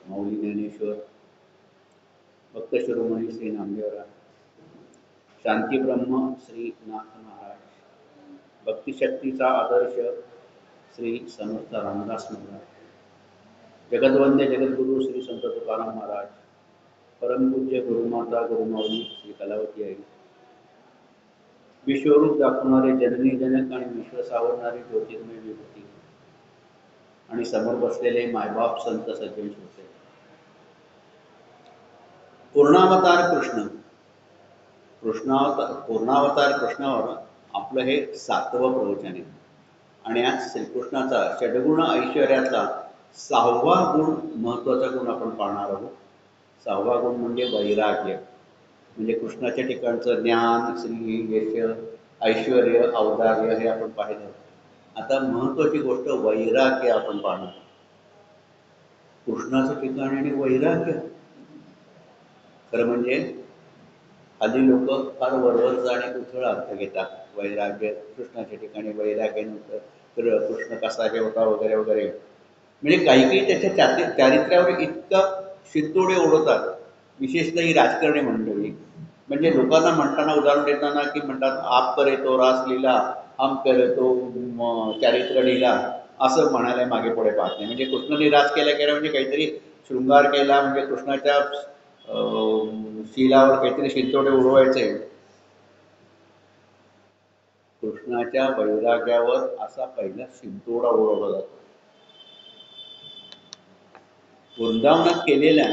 माऊली ज्ञानेश्वर, भक्त शिरोमणी श्री नामदेवराय, शांतीब्रह्म श्री नाथ महाराज, भक्तिशक्तीचा आदर्श श्री समर्थ रामदास महाराज, जगद्वंद्य जगद्गुरु श्री संत तुकाराम महाराज, परमपूज्य गुरुमाता गुरुमाऊली श्री कलावती आई, विश्वरूप दाखवणारे जननी जनक आणि विश्व सावरणारे ज्योतिर्मय विभूती आणि समोर बसलेले मायबाप संत सज्जन श्रोते, पूर्णावतार कृष्ण पूर्णावतार कृष्णावर आपलं हे 7वं प्रवचन आहे. आणि आज श्रीकृष्णाचा षडगुण ऐश्वर्यातला 6वा गुण, महत्वाचा गुण आपण पाहणार आहोत. 6वा गुण म्हणजे वैराग्य. म्हणजे कृष्णाच्या ठिकाणचं ज्ञान, श्री, यश, ऐश्वर्य, औदार्य हे आपण पाहिलं. आता महत्वाची गोष्ट वैराग्य आपण पाहणार. कृष्णाचं ठिकाण आणि वैराग्य. खरं म्हणजे हल्ली लोक फार वरवरचा आणि उथळ अर्थ घेतात. वैराग्य, कृष्णाच्या ठिकाणी वैराग्य नव्हतं तर कृष्ण कसा हे होता वगैरे वगैरे. म्हणजे काही काही त्याच्या चारित्र्यावर इतकं शिंतोडे ओढवतात, विशेषतः ही राजकारणी मंडळी. म्हणजे लोकांना म्हणताना, उदाहरण देताना की म्हणतात आप करे तो रासलीला, हम करे तो चारित्र लीला, असं म्हणायला मागे पुढे पाहत नाही. म्हणजे कृष्णाने रास केला म्हणजे काहीतरी शृंगार केला म्हणजे कृष्णाच्या शीलावर काहीतरी शिंतोडे उडवायचे. कृष्णाच्या वैराग्यावर असा पहिला शिंतोडा उडवला जातो. वृंदावनात केलेल्या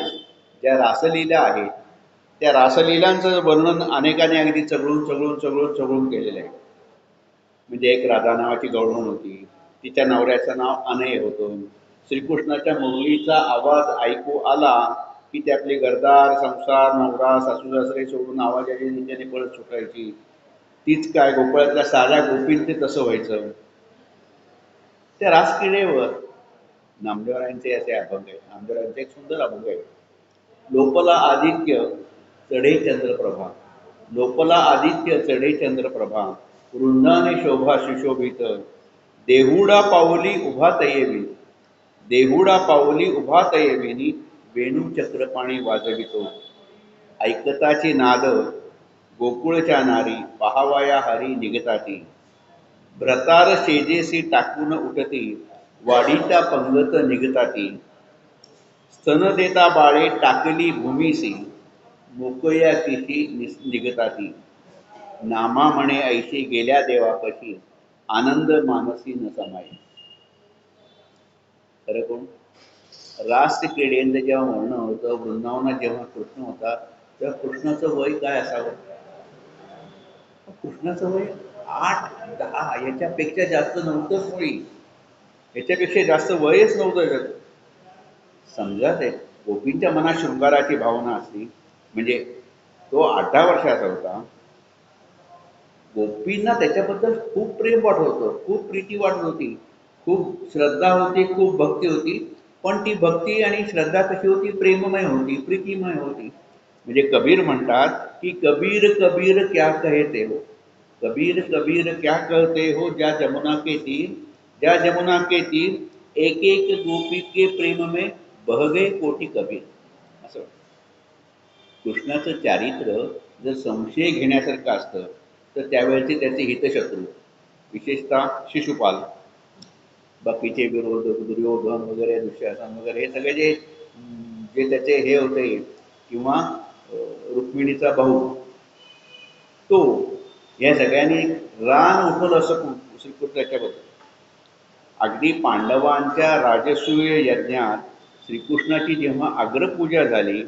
ज्या रासलीला आहेत त्या रासलीलांचं वर्णन अनेकांनी अगदी चघळून केलेलं आहे. म्हणजे एक राधा नावाची गवळण होती, तिच्या नवऱ्याचं नाव अनय होतं. श्रीकृष्णाच्या मुरलीचा आवाज ऐकू आला की ती आपली घरदार, संसार, नवरा, सासू सासरे सोडून आवाजाने त्याने पळत सुटायची. तीच काय गोकुळातल्या साध्या गोपींचे तसं व्हायचं. त्या रासक्रीडेवर नामदेवरायांचे असे अभंग आहे. नामदेवरायांचे एक सुंदर अभंग आहे. लोपला आदित्य चढे चंद्रप्रभा, लोपला आदित्य चढे चंद्रप्रभा, वृंदाने शोभा सुशोभित, देहुडा पावली उभा तयेवी, देहुडा पावली उभा तयेविनी, वेणू चक्रपाणी वाजवितो, ऐकताची नाद गोकुळच्या नारी, पहावाया हरी निघताती, भ्रतार शेजेसी टाकून उठती, वाढीता पंगत निघताती, स्तन देता बाळे टाकली भूमीसी, मोकया किशी निघताती, नामा म्हणे ऐशी गेल्या देवापशी, आनंद मानसी न समाई. खरं कोण? रास क्रीडेंचं जेव्हा वर्णन होतं, वृंदावनात जेव्हा कृष्ण होता तेव्हा कृष्णाचं वय काय असावं? कृष्णाचं वय 8-10 याच्यापेक्षा जास्त नव्हतंच. मुळी याच्यापेक्षा जास्त वयच नव्हतं. समजा ते गोपींच्या मनात शृंगाराची भावना असती म्हणजे तो 18 वर्षाचा होता. गोपींना त्याच्याबद्दल खूप प्रेम वाटत होतं, खूप प्रीती वाटत होती, खूप श्रद्धा होती, खूप भक्ती होती. पण ती भक्ती आणि श्रद्धा कशी होती? प्रेममय होती, प्रीतीमय होती. म्हणजे कबीर म्हणतात की कबीर कबीर क्या कहते हो, कबीर कबीर क्या कहते हो, ज्या जमुना के तीर, ज्या जमुना के तीर, एक एक गोपी के प्रेम में बह गए कोटी कबीर. असं कृष्णाचं चारित्र्य जर संशय घेण्यासारखं असतं तर त्यावेळेचे त्याचे हितशत्रू, विशेषतः शिशुपाल, बाकीचे विरोध, दुर्योधन वगैरे, दुःशासन वगैरे, हे सगळे जे जे त्याचे हे होते, किंवा रुक्मिणीचा भाऊ तो, या सगळ्यांनी रान उठवलं असं श्रीकृष्णाच्या बद्दल. अगदी पांडवांच्या राजसूय यज्ञात श्रीकृष्णाची जेव्हा अग्रपूजा झाली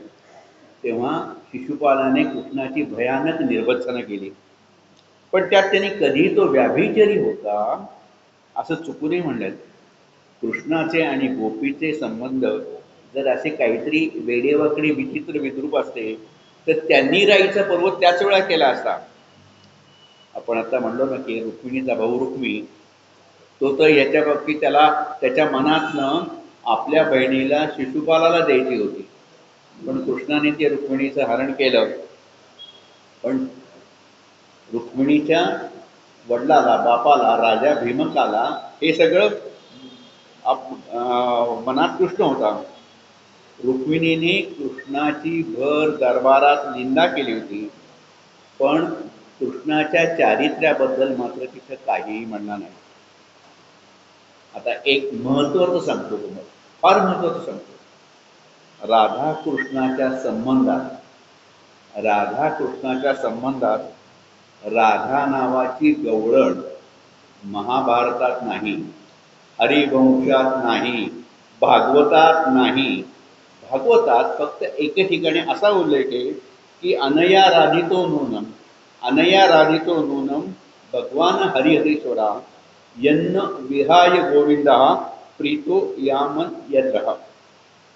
तेव्हा शिशुपालाने कृष्णाची भयानक निर्वत्सना केली. पण त्यात त्यांनी कधी तो व्याभिचारी होता असं चुकूनही म्हणलं. कृष्णाचे आणि गोपीचे संबंध जर असे काहीतरी वेडेवाकडे विचित्र विद्रूप असते तर त्यांनी राईचा पर्वत त्याच वेळा केला असता. आपण आता म्हणलो ना की रुक्मिणीचा भाऊ रुक्मी, तो तर याच्या बाबतीत त्याला त्याच्या मनातनं आपल्या बहिणीला शिशुपालाला द्यायची होती, पण कृष्णाने ते रुक्मिणीचं हरण केलं. पण रुक्मिणीच्या वडिलाला, बापाला, राजा भीमकाला हे सगळं मनात कृष्ण होता. रुक्मिणीने कृष्णाची भर दरबारात निंदा केली होती, पण कृष्णाच्या चारित्र्याबद्दल मात्र तिथं काहीही म्हणणार नाही. आता एक महत्वाचं सांगतो तुम्हाला, फार महत्वाचं सांगतो. राधा संबंधात राधा नावाची गवळण महाभारतात नाही, हरिवंशात नाही, भागवतात नाही. भागवतात फक्त एके ठिकाणी असा उल्लेख आहे की अनया राधितो नूनम भगवान हरिहरीश्वरा यन्न विहाय गोविंद प्रीतो यामन यद्रह.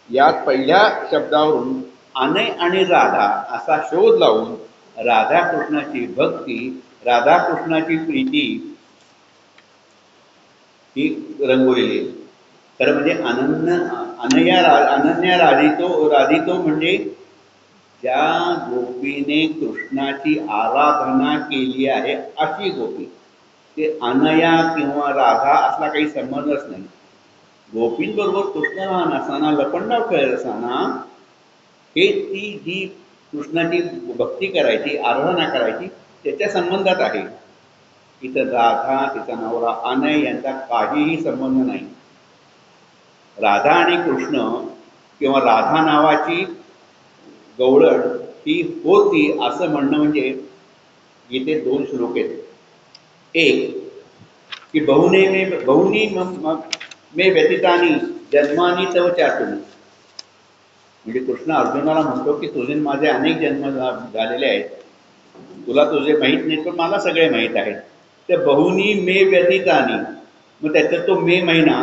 यात पहिल्या शब्दावरून अनय आणि राधा असा शोध लावून राधाकृष्णाची भक्ती, राधाकृष्णाची प्रीती ही रंगवलेली आहे. खरं म्हणजे अनन्या राधितो म्हणजे ज्या गोपीने कृष्णाची आराधना केली आहे अशी गोपी. ते अनया किंवा राधा असला काही संबंधच नाही. गोपींबरोबर कृष्ण लहान असताना, लपंडाव खेळत असताना हे ती जी कृष्णाची भक्ती करायची, आराधना करायची त्याच्या संबंधात आहे. इथं राधा, तिचा नवरा अनय यांचा काहीही संबंध नाही. राधा आणि कृष्ण किंवा राधा नावाची गवळण ही होती असं म्हणणं म्हणजे इथे दोन श्लोक आहेत. एक की बहुनी मे व्यतीतानी जन्मानी तव चातुर्य. म्हणजे कृष्ण अर्जुनाला म्हणतो की तुझे माझे अनेक जन्म झालेले आहेत, तुला तुझे माहीत नाही पण मला सगळे माहीत आहेत. ते बहुनी मे व्यतीतानी, मग त्याच्यात तो मे महिना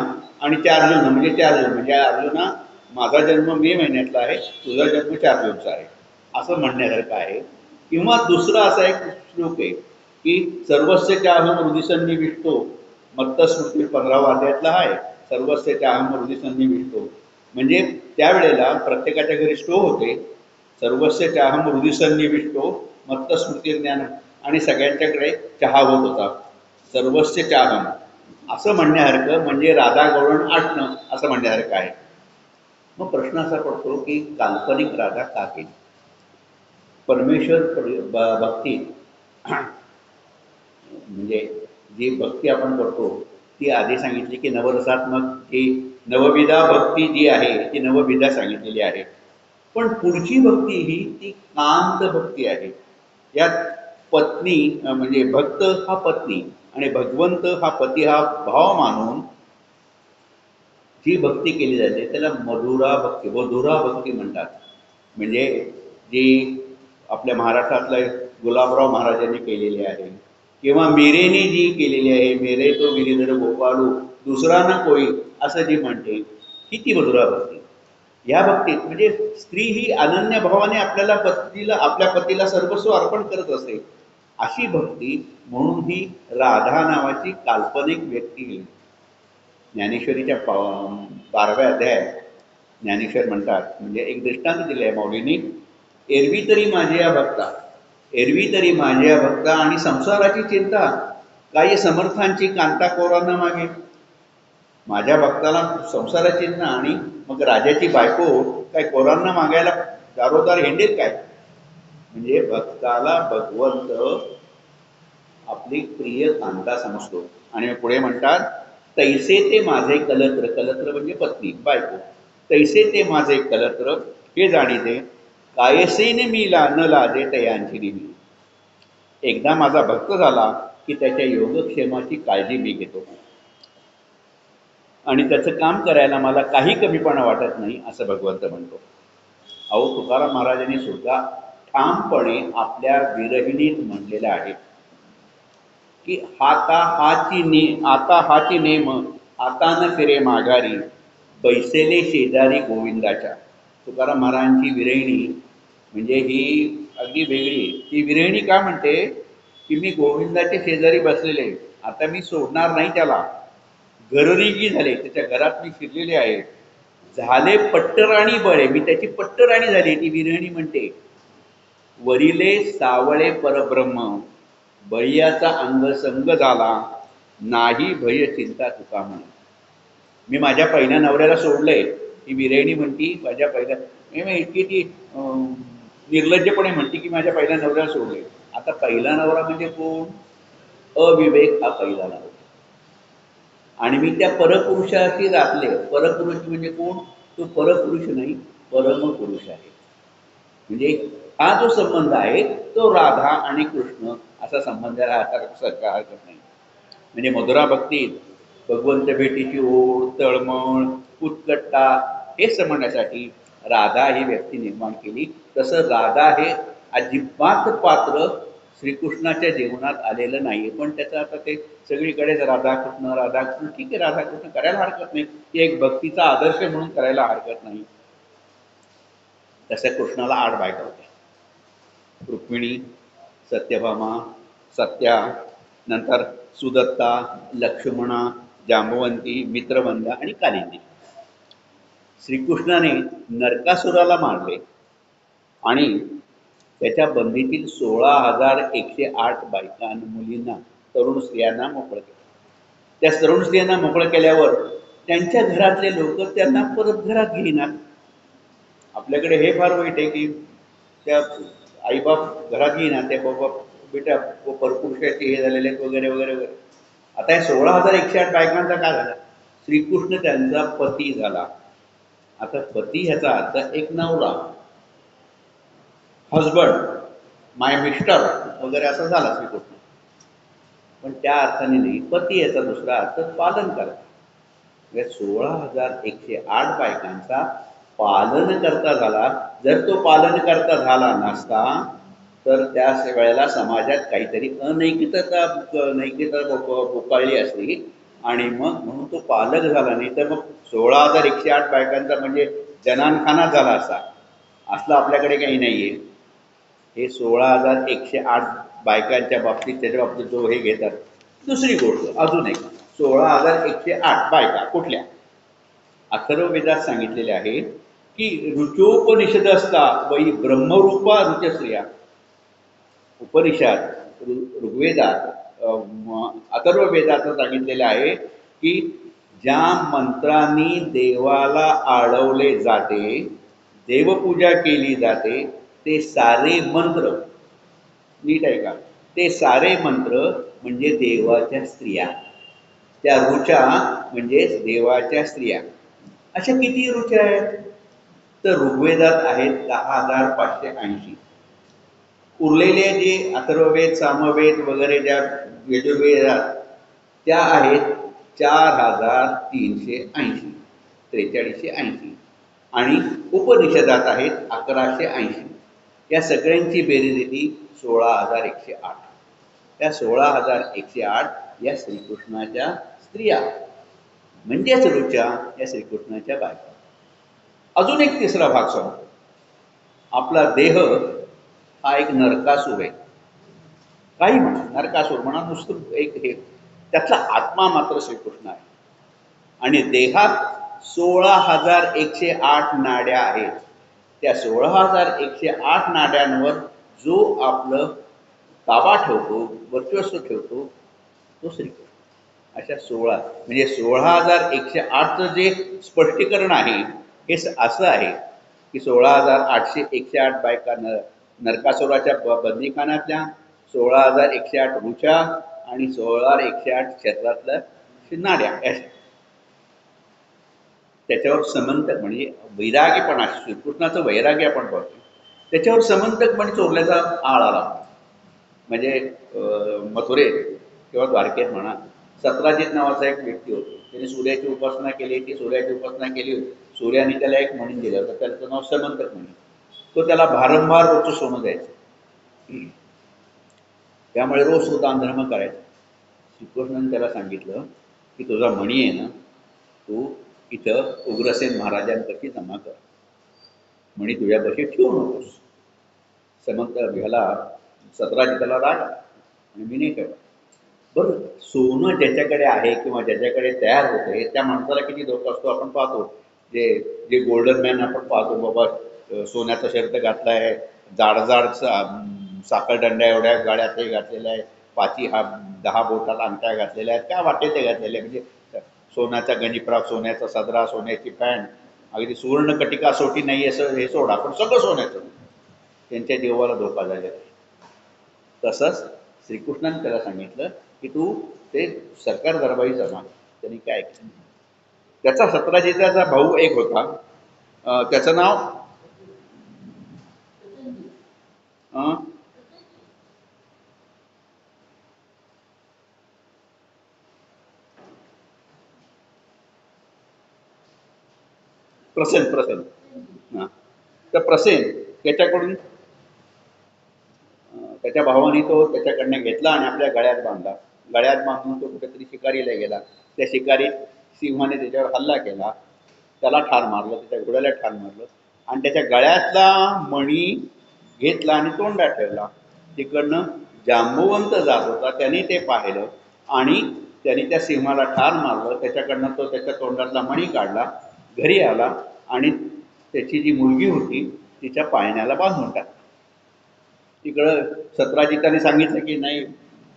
आणि 4 जून म्हणजे अर्जुना माझा जन्म मे महिन्यातला आहे, तुझा जन्म 4 जूनचा आहे असं म्हणण्यासारखं आहे. किंवा दुसरा असा एक श्लोक आहे की सर्वस्य चाहम हृदय सन्निविष्टो, मत्तस्मृती 15व्या अध्यायातला आहे. सर्वस्य चाहम हृदय सन्निविष्टो म्हणजे त्यावेळेला प्रत्येकाच्या घरी स्टोव होते. सर्वस्य चाहम हृदय सन्निविष्टो मत्तस्मृती ज्ञान, आणि सगळ्यांच्याकडे चहा होत होता. सर्वस्य चाहम असं म्हणण्यासारखं म्हणजे राधा गवळण आटणं असं म्हणण्यासारखं आहे. मग प्रश्न असा पडतो की काल्पनिक राधा का केली? परमेश्वर भक्ती म्हणजे जी भक्ती आपण करतो ती आधी सांगितली की नवरसात्मक, ही नवविधा भक्ती जी आहे ती नवविधा सांगितलेली आहे. पण पुढची भक्ती ही ती कांत भक्ती आहे. यात पत्नी म्हणजे भक्त हा पत्नी आणि भगवंत हा पती हा भाव मानून जी भक्ती केली जाते त्याला वधुरा भक्ती म्हणतात. म्हणजे जी आपल्या महाराष्ट्रातल्या गुलाबराव महाराजांनी केलेली आहे किंवा मीरेने जी केलेली आहे, मेरे तो गिरीधर गोपाळू दुसरा ना कोई असं जी म्हणते ही ती मधुरा भक्ती. या भक्तीत म्हणजे स्त्री ही अनन्य भावाने आपल्या पतीला सर्वस्व अर्पण करत असते. अशी भक्ती म्हणून ही राधा नावाची काल्पनिक व्यक्ती. ज्ञानेश्वरीच्या 12व्या अध्यायात ज्ञानेश्वर म्हणतात, म्हणजे एक दृष्टांत दिले आहे माऊलींनी. एरवी तरी माझ्या भक्ता आणि संसाराची चिंता काही समर्थांची कांता कोरांना मागे. माझ्या भक्ताला संसाराची चिंता आणि मग राजाची बायको काय कोरांना मागायला दारोदार हिंडेल काय? म्हणजे भक्ताला भगवंत आपली प्रिय कांता समजतो. आणि पुढे म्हणतात, तैसे ते माझे कलत्र म्हणजे पत्नी बायको, तैसे ते माझे कलत्र हे जाणीते, कायसेने मी न लाजे तयांची दिली. एकदा माझा भक्त झाला की त्याच्या योगक्षेमाची काळजी मी घेतो आणि त्याचं काम करायला मला काही कमीपणा वाटत नाही असं भगवंत म्हणतो. अहो, तुकाराम महाराजांनी सुद्धा ठामपणे आपल्या विरहिणीत म्हणलेलं आहे की आता हाची नेम आता न फिरे माघारी, बैसेले शेजारी गोविंदाच्या. तुकाराम महाराजांची विरहिणी म्हणजे ही अगदी वेगळी. ती विरहिणी का म्हणते की मी गोविंदाच्या शेजारी बसलेले, आता मी सोडणार नाही त्याला. घररिंगी झाले, त्याच्या घरात मी फिरलेले आहे, झाले पट्टराणी बळे, मी त्याची पट्टराणी झाली. ती विरहिणी म्हणते, वरिले सावळे परब्रह्म, बळीयाचा अंग संग झाला, नाही भय चिंता तुका म्हणे. मी माझ्या पहिल्या नवऱ्याला सोडलंय, ही विरहिणी म्हणती माझ्या पहिल्या इतकी ती निर्लज्जपणे म्हणते की माझ्या पहिल्या नवऱ्याला सोडले. आता पहिला नवरा म्हणजे कोण? अविवेक हा पहिला नवरा. आणि मी त्या परपुरुषाशी राखले. परपुरुष म्हणजे कोण? तो परपुरुष नाही, परमपुरुष आहे. म्हणजे हा जो संबंध आहे तो राधा आणि कृष्ण असा संबंध सारखा हरकत नाही. म्हणजे मधुरा भक्तीत भगवंत भेटीची ओढ, तळमळ, उत्कटता हे समजण्यासाठी राधा ही व्यक्ती निर्माण केली. तसं राधा हे अजिबात पात्र श्रीकृष्णाच्या जीवनात आलेलं नाही. पण त्याचं आता ते सगळीकडेच राधाकृष्ण राधाकृष्ण, ठीक आहे, राधाकृष्ण करायला हरकत नाही, ती एक भक्तीचा आदर्श म्हणून करायला हरकत नाही. तसं कृष्णाला 8 बायका होत्या. रुक्मिणी, सत्यभामा, सत्या, नंतर सुदत्ता, लक्ष्मणा, जांबवंती, मित्रवंदा आणि कालिंदी. श्रीकृष्णाने नरकासुराला मारले आणि त्याच्या बंदीतील 16,108 बायका मुलींना, तरुण स्त्रियांना मोकळं केलं. त्या तरुण स्त्रियांना मोकळं केल्यावर त्यांच्या घरातले लोक त्यांना परत घरात घेईनात. आपल्याकडे हे फार वाईट आहे की त्या आईबाप घरात घेईना, त्या बाबा बेटा परपुरुषाचे हे झालेले आहेत वगैरे वगैरे वगैरे. आता या 16,108 बायकांचा काय झाला? श्रीकृष्ण त्यांचा पती झाला. आता पती ह्याचा अर्थ एक नवरा, हजबंड, माय मिस्टर वगैरे असा झाला श्रीकृष्ण. पण त्या अर्थाने नाही, पती याचा दुसरा अर्थ पालन करता. म्हणजे 16,108 बायकांचा पालन करता झाला. जर तो पालन करता झाला नसता तर त्या वेळेला समाजात काहीतरी नैतिकता बोकाळली असती आणि मग म्हणून तो पालक झाला. नाही तर मग 16,108 बायकांचा म्हणजे जनानखाना झाला असता. असलं आपल्याकडे काही नाही आहे. हे 16,108 बायकांच्या बाबतीत, त्याच्या बाबतीत जो हे घेतात. दुसरी गोष्ट अजून एक, 16,108 बायका कुठल्या? अथर्ववेदात सांगितलेले आहे की ऋचोपनिषद असता वै ब्रह्मरूपा ऋचस्त्रिया. उपनिषद ऋग्वेदात अथर्ववेदात सांगितलेलं आहे की ज्या मंत्रांनी देवाला आळवले जाते, देवपूजा केली जाते, ते सारे मंत्र, नीट आहे का, ते सारे मंत्र म्हणजे देवाच्या स्त्रिया. त्या ऋचा म्हणजेच देवाच्या स्त्रिया. अशा किती ऋचा आहेत? तर ऋग्वेदात आहेत 10,580. उरलेले जे अथर्ववेद, सामवेद वगैरे ज्या यजुर्वेदात त्या आहेत 4,380, 4380. आणि उपनिषदात आहेत 1,180. या सगळ्यांची बेरीज येते 16,108. त्या 16,108 या श्रीकृष्णाच्या स्त्रिया म्हणजेच ऋचा, या श्रीकृष्णाच्या बायका. अजून एक तिसरा भाग सांगतो. आपला देह हा एक नरकासूर आहे. काही म्हणा, नरकासूर म्हणा, नुसतं एक हे, त्यातला आत्मा मात्र श्रीकृष्ण आहे. आणि देहात 16,108 नाड्या आहेत. त्या 16,108 नाड्यांवर जो आपलं ताबा ठेवतो, वर्चस्व ठेवतो, तो श्रीकृष्ण. अशा 16 म्हणजे 16,108चं जे स्पष्टीकरण आहे हे असं आहे की 16,108 बायका नरकासुराच्या बंदीखान्यातल्या, 16,108 ऋचा आणि 16,108 शरीरातल्या नाड्या. त्याच्यावर समंतक म्हणजे वैराग्यपणा, श्रीकृष्णाचं वैराग्य आपण पाहतो. त्याच्यावर समंतकपणे चोरल्याचा आळ आला. म्हणजे मथुरेत किंवा द्वारकेत म्हणा, सत्राजित नावाचा एक व्यक्ती होता. त्याने सूर्याची उपासना केली. ती सूर्याची उपासना केली होती. सूर्याने त्याला एक म्हणी दिलं होतं, त्याचं नाव समंतक म्हणी. तो त्याला भारंभार रोजचं सोनं द्यायचं. त्यामुळे रोज तो दानधर्म करायचा. श्रीकृष्णाने त्याला सांगितलं की तुझा म्हणी आहे ना, तू इथं उग्रसेन महाराजांपाशी जमा कर. म्हणी तुझ्यापाशी ठेवू नकोस. समंत ह्याला सत्राजिताला राग आणि मी नाही ठेवला. बरं, सोनं ज्याच्याकडे आहे किंवा ज्याच्याकडे तयार होते त्या माणसाला किती धोका असतो आपण पाहतो. जे जे गोल्डन मॅन आपण पाहतो, बाबा सोन्याचा शर्ट घातला आहे, जाड जाड साखळदंड्या एवढ्या गाड्यात ते घातलेल्या आहे, 10 बोटात अंगठ्या घातलेल्या आहेत, काय वाटेल ते घातलेले आहे. म्हणजे सोन्याचा गंजीफ्रॉक, सोन्याचा सदरा, सोन्याची पॅन्ट, अगदी सुवर्ण कटिका सोटी नाही असं हे सोडा, पण सगळं सोन्याचं. त्यांच्या जीवाला धोका झालेला आहे. तसंच श्रीकृष्णाने त्याला सांगितलं की तू ते सरकार दरबारी जाणार. त्यांनी काय केलं, त्याचा सत्राजिताचा भाऊ एक होता, त्याचं नाव अं, प्रसेन प्रसेन. हां, तर प्रसेन त्याच्याकडून त्याच्या भावाने तो त्याच्याकडनं घेतला आणि आपल्या गळ्यात बांधला. गळ्यात बांधून तो कुठेतरी शिकारीला गेला. त्या शिकारीत सिंहाने त्याच्यावर हल्ला केला, त्याला ठार मारलं, त्याच्या घोड्याला ठार मारलं आणि त्याच्या गळ्यातला मणी घेतला आणि तोंडात ठेवला. तिकडनं जांबुवंत जात होता, त्याने ते पाहिलं आणि त्याने त्या सिंहाला ठार मारलं. त्याच्याकडनं तो त्याच्या तोंडातला मणी काढला, घरी आला आणि त्याची जी मुलगी होती तिच्या पाळण्याला बांधून टाकलं. तिकडं सत्राजिताने सांगितलं की नाही,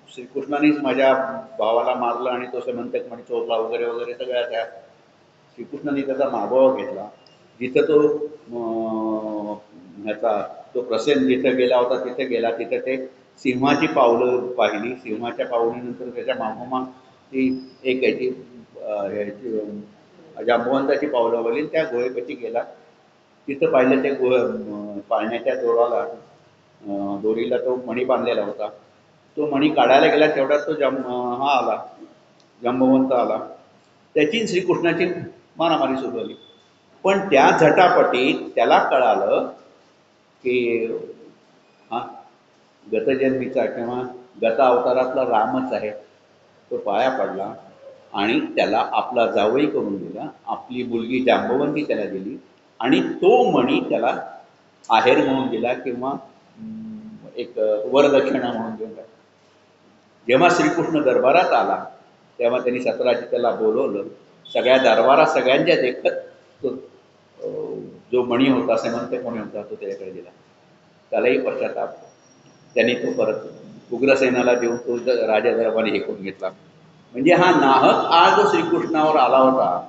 श्रीकृष्णानेच माझ्या भावाला मारलं आणि तो समंतक म्हणे चोरला वगैरे वगैरे सगळ्या त्या श्रीकृष्णाने त्याचा मागोवा घेतला. जिथं तो ह्याचा तो प्रसेन जिथं गेला होता तिथे गेला, तिथं ते सिंहाची पावलं पाहिली. सिंहाच्या पावलीनंतर त्याच्या मागोमाग ती एक याची जांबुवंताची पावलं वळली, त्या गुहेपाशी गेला. तिथं पाहिलं ते पाळण्याच्या दोरीला तो मणी बांधलेला होता. तो मणी काढायला गेला तेवढ्यात तो हा आला, जांबवंत आला. त्याची श्रीकृष्णाची मारामारी सुरू झाली. पण त्या झटापटीत त्याला कळालं की हा गतजन्मीचा किंवा गत अवतारातला रामच आहे. तो पाया पडला आणि त्याला आपला जावई करून दिला. आपली मुलगी जांबवंती त्याला दिली आणि तो मणी त्याला आहेर म्हणून दिला किंवा एक वरदक्षिणा म्हणून देऊन टाकला. जेव्हा श्रीकृष्ण दरबारात आला तेव्हा त्यांनी सत्राजिताला बोलवलं. सगळ्या दरबारात सगळ्यांच्या देखत तो जो मणी होता, सेमंतक मणी होता, तो त्याच्याकडे दिला. त्यालाही पश्चाताप. त्यांनी तो परत उग्रसेनाला देऊन तो राजा दरबारी हे करून घेतला. म्हणजे हा नाहक आळ जो श्रीकृष्णावर आला होता,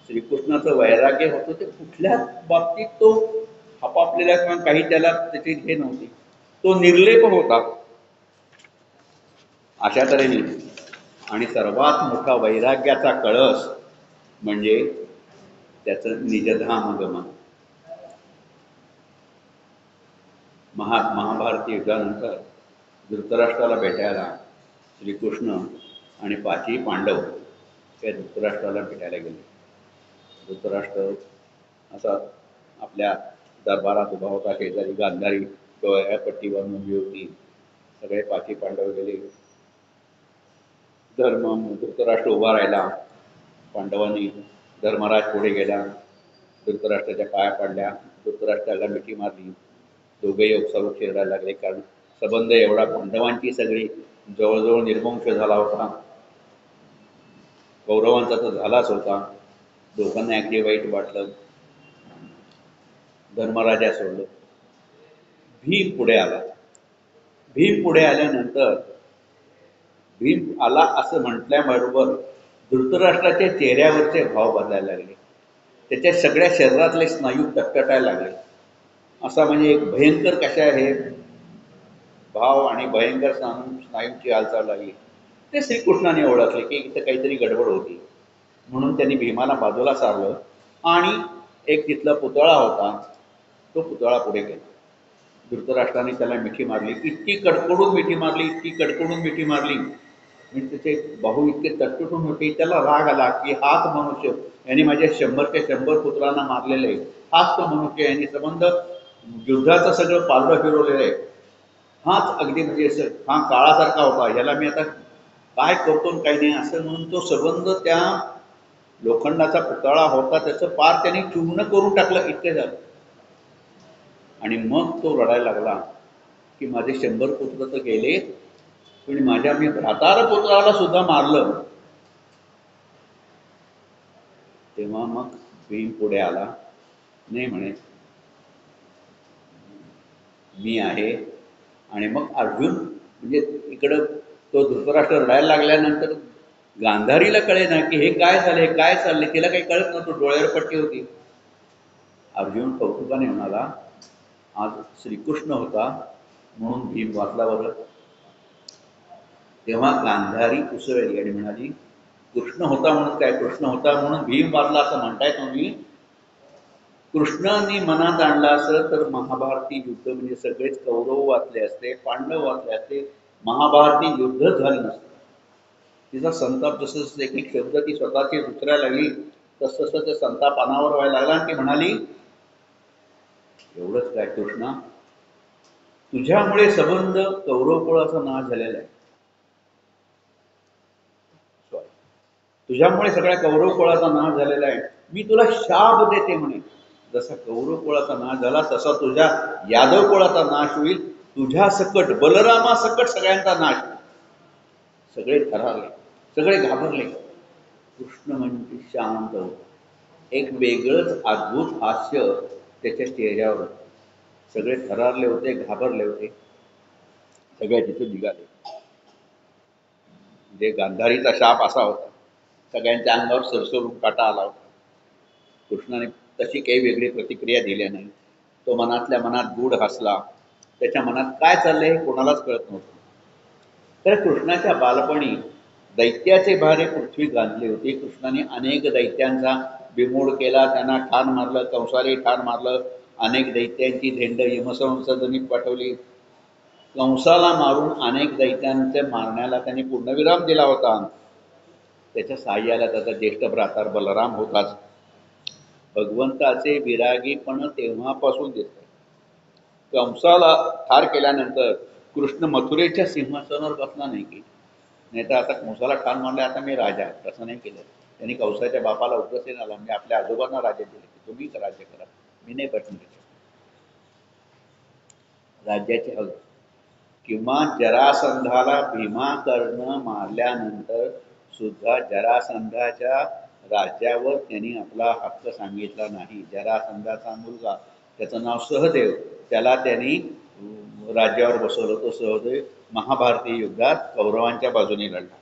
श्रीकृष्णाचं वैराग्य होतं ते कुठल्या बाबतीत तो आपापलेला किंवा काही त्याला त्याची हे नव्हती, तो निर्लेप होता अशा तऱ्हेने. आणि सर्वात मोठा वैराग्याचा कळस म्हणजे त्याचं निजधाम गमन. महाभारती युद्धानंतर धृतराष्ट्राला भेटायला श्रीकृष्ण आणि 5ही पांडव त्या धृतराष्ट्राला भेटायला गेले. धृतराष्ट्र असा आपल्या दरबारात उभा होता, शेजारी गांधारी डोळ्या पट्टीवर उभी होती. सगळे 5ही पांडव गेले. धृतराष्ट्र उभा राहिला. पांडवांनी धर्मराज पुढे गेला, धृतराष्ट्राच्या पाया पडल्या, धृतराष्ट्राला मिठी मारली. दोघेही उत्साह खेळायला लागले, कारण संबंध एवढा पांडवांची सगळी जवळजवळ निर्वंश झाला होता. कौरवांचा तर झालाच होता. दोघांना अगदी वाईट वाटलं. धर्मराजा सोडलं. भीम पुढे आला. भीम पुढे आल्यानंतर भीम आला असं म्हटल्याबरोबर धृतराष्ट्राच्या चेहऱ्यावरचे भाव बदलायला लागले. त्याच्या सगळ्या शरीरातले स्नायू टटटायला लागले. असा म्हणजे एक भयंकर कशा हे भाव आणि भयंकर स्नायूंची हालचाल लागली. ते श्रीकृष्णाने ओळखले की इथं काहीतरी गडबड होती. म्हणून त्यांनी भीमाला बाजूला सारलं आणि एक तिथला पुतळा होता, तो पुतळा पुढे केला. धृतराष्ट्राने त्याला मिठी मारली, इतकी कडकडून मिठी मारली, इतकी कडकडून मिठी मारली. म्हणजे त्याचे बाहू इतके तटतटून होते. त्याला राग आला की हाच मनुष्य, यांनी माझ्या 100 ते 100 पुत्रांना मारलेलं आहे. हाच तो मनुष्य, यांनी संबंध युद्धाचं सगळं पारडं फिरवलेलं आहे. हाच अगदी म्हणजे असं हा काळासारखा होता, ह्याला मी आता काय करतो काही नाही असं म्हणून तो संबंध त्या लोखंडाचा पुतळा होता त्याचं पार त्यांनी चूर्ण करून टाकलं, इतके झालं. आणि मग तो रडायला लागला की माझे 100 पुत्र तर गेले, पण माझ्या मी भ्रातार पुत्राला सुद्धा मारलं. तेव्हा मग भीम पुढे आला. नाही म्हणे मी आहे. आणि मग अर्जुन म्हणजे इकडं तो धृतराष्ट्र रडायला लागल्यानंतर गांधारीला कळे ना की हे काय झाले, काय चालले. तिला काही कळत नव्हतं, डोळ्यावर पट्टी होती. अर्जुन कौतुकाने म्हणाला, आज श्रीकृष्ण होता म्हणून भीम वाचला बरं. तेव्हा गांधारी उसळली आणि म्हणाली, कृष्ण होता म्हणून काय, कृष्ण होता म्हणून भीम वाचला असं म्हणताय तुम्ही? कृष्णाने मनात आणला असं तर महाभारती युद्ध म्हणजे सगळेच कौरव वाचले असते, पांडव वाचले असते, महाभारती युद्ध झालं नसतं. तिचा संताप जसं जसं एक एक शब्द ती स्वतःची दुसऱ्या लागली तसं तसं ते संताप अनावर व्हायला लागला आणि ती म्हणाली, एवढंच काय कृष्णा, तुझ्यामुळे संबंध कौरव कुळाचा नाश झालेला आहे. तुझ्यामुळे सगळ्या कौरव कुळाचा नाश झालेला आहे. मी तुला शाप देते म्हणे, जसा कौरव कुळाचा नाश झाला तसा तुझ्या यादव कुळाचा नाश होईल. तुझ्या सकट, बलरामा सकट सगळ्यांचा नाश. सगळे थरारले, सगळे घाबरले. कृष्ण म्हणजे शांत होता. एक वेगळंच अद्भुत हास्य त्याच्या चेहऱ्यावर. सगळे थरारले होते, घाबरले होते. सगळ्या तिथे निघाले. म्हणजे गांधारीचा शाप असा होता, सगळ्यांच्या अंगावर सरसरून काटा आला होता. कृष्णाने तशी काही वेगळी प्रतिक्रिया दिली नाही. तो मनातल्या मनात गूढ हसला. त्याच्या मनात काय चाललंय हे कोणालाच कळत नव्हतं. तर कृष्णाच्या बालपणी दैत्याचे भारे पृथ्वी गांधली होती. कृष्णाने अनेक दैत्यांचा बिमोड केला, त्यांना ठार मारलं, कंसालाही ठार मारलं. अनेक दैत्यांची धेंड यमसंसदनीत पाठवली. कंसाला मारून अनेक दैत्यांचे मारण्याला त्यांनी पूर्णविराम दिला होता. त्याच्या साह्याला त्याचा ज्येष्ठ भ्राता बलराम होताच. भगवंताचे विरागीपण तेव्हापासून दिसत. कंसाला ठार केल्यानंतर कृष्ण मथुरेच्या सिंहासनावर बसला नाही की, नाही तर आता कंसाला ठार मारले, आता मी राजा, तसं नाही केलं त्यांनी. कंसाच्या बापाला उग्रसेन आला म्हणजे आपल्या आजोबांना राज्य दिले की तुम्ही राज्य करा, मी नाही बसणार. राज्याचे हक्क किंवा जरासंधाला भीमा कर्ण मारल्यानंतर सुद्धा जरासंधाच्या राज्यावर त्यांनी आपला हक्क सांगितला नाही. जरासंधाचा मुलगा, त्याचं नाव सहदेव, त्याला त्यांनी राज्यावर बसवलं. तो सहदेव महाभारतीय युद्धात कौरवांच्या बाजूने लढला.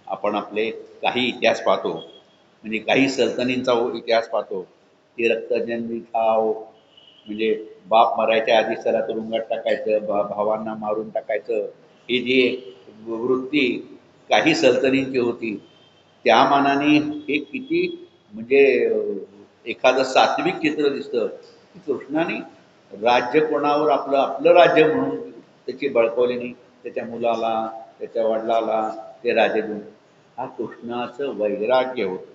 आपण आपले काही इतिहास पाहतो, म्हणजे काही सल्तनींचा इतिहास पाहतो की रक्तजन्मी ठाव, म्हणजे बाप मरायच्या आधी त्याला तुरुंगात टाकायचं, भावांना मारून टाकायचं, ही जी वृत्ती काही सल्तनींची होती. त्या मानाने हे किती म्हणजे एखादं सात्विक चित्र दिसतं की कृष्णाने राज्य कोणावर आपलं आपलं राज्य म्हणून त्याची बळकवली नाही. त्याच्या मुलाला, त्याच्या वडिलाला ते राज्य देऊन, हा कृष्णाचं वैराग्य होतं.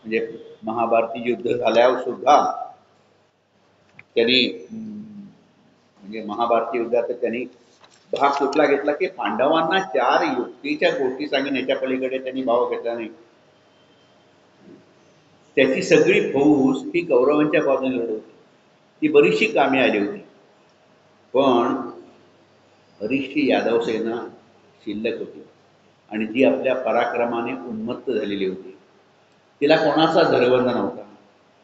म्हणजे महाभारती युद्ध झाल्यावर सुद्धा त्यांनी म्हणजे महाभारती युद्धात त्यांनी भाग कुठला घेतला की पांडवांना 4 युक्तीच्या गोष्टी सांगून याच्या पलीकडे त्यांनी भाव घेतला नाही. त्याची सगळी फौज ही कौरवांच्या बाजूने लढत होती. ती बरीचशी कामे आली होती, पण बरीचशी यादव सेना शिल्लक होती आणि ती आपल्या पराक्रमाने उन्मत्त झालेली होती. तिला कोणाचा धरबंध नव्हता.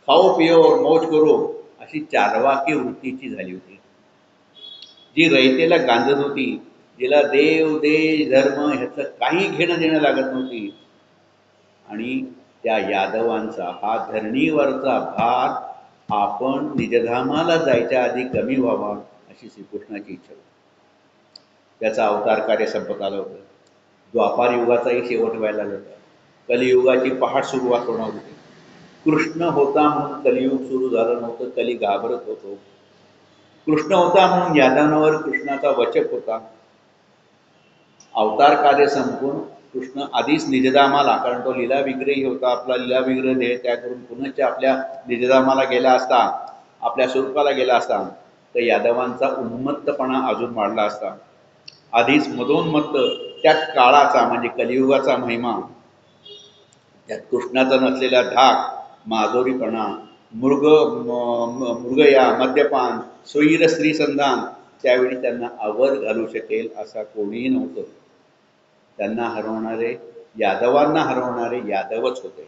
खाओ पिओ मौज करो अशी चारवाकी वृत्तीची झाली होती, जी रयतेला गांजत होती, जिला देव देश धर्म ह्याचं काही घेणं देणं लागत नव्हती. आणि त्या यादवांचा हा धरणीवरचा भार आपण निजधामाला जायच्या आधी कमी व्हावा अशी श्रीकृष्णाची इच्छा होती. त्याचा अवतार कार्य संपत आलं होतं. द्वापार युगाचाही शेवट व्हायला लागला होता. कलियुगाची पहाट सुरुवात होणार होती. कृष्ण होता म्हणून कलियुग सुरू झालं नव्हतं, कली घाबरत होतो. कृष्ण होता म्हणून यादवांवर कृष्णाचा वचक होता. अवतार कार्य संपून कृष्ण आधीच निजधामाला, कारण तो लीला विग्रही होता, आपला लीला विग्रह देह त्या करून पुनश्च आपल्या निजधामाला गेला असता, आपल्या स्वरूपाला गेला असता, तर यादवांचा उन्मत्तपणा अजून वाढला असता. आधीच मधोन्मत्त त्यात काळाचा म्हणजे कलियुगाचा महिमा, त्यात कृष्णाचा नसलेला धाक, माधुरीपणा, मृगया, मद्यपान, स्वैर स्त्रीसंधान, त्यावेळी त्यांना आवर घालू शकेल असा कोणीही नव्हतं. त्यांना हरवणारे, यादवांना हरवणारे यादवच होते.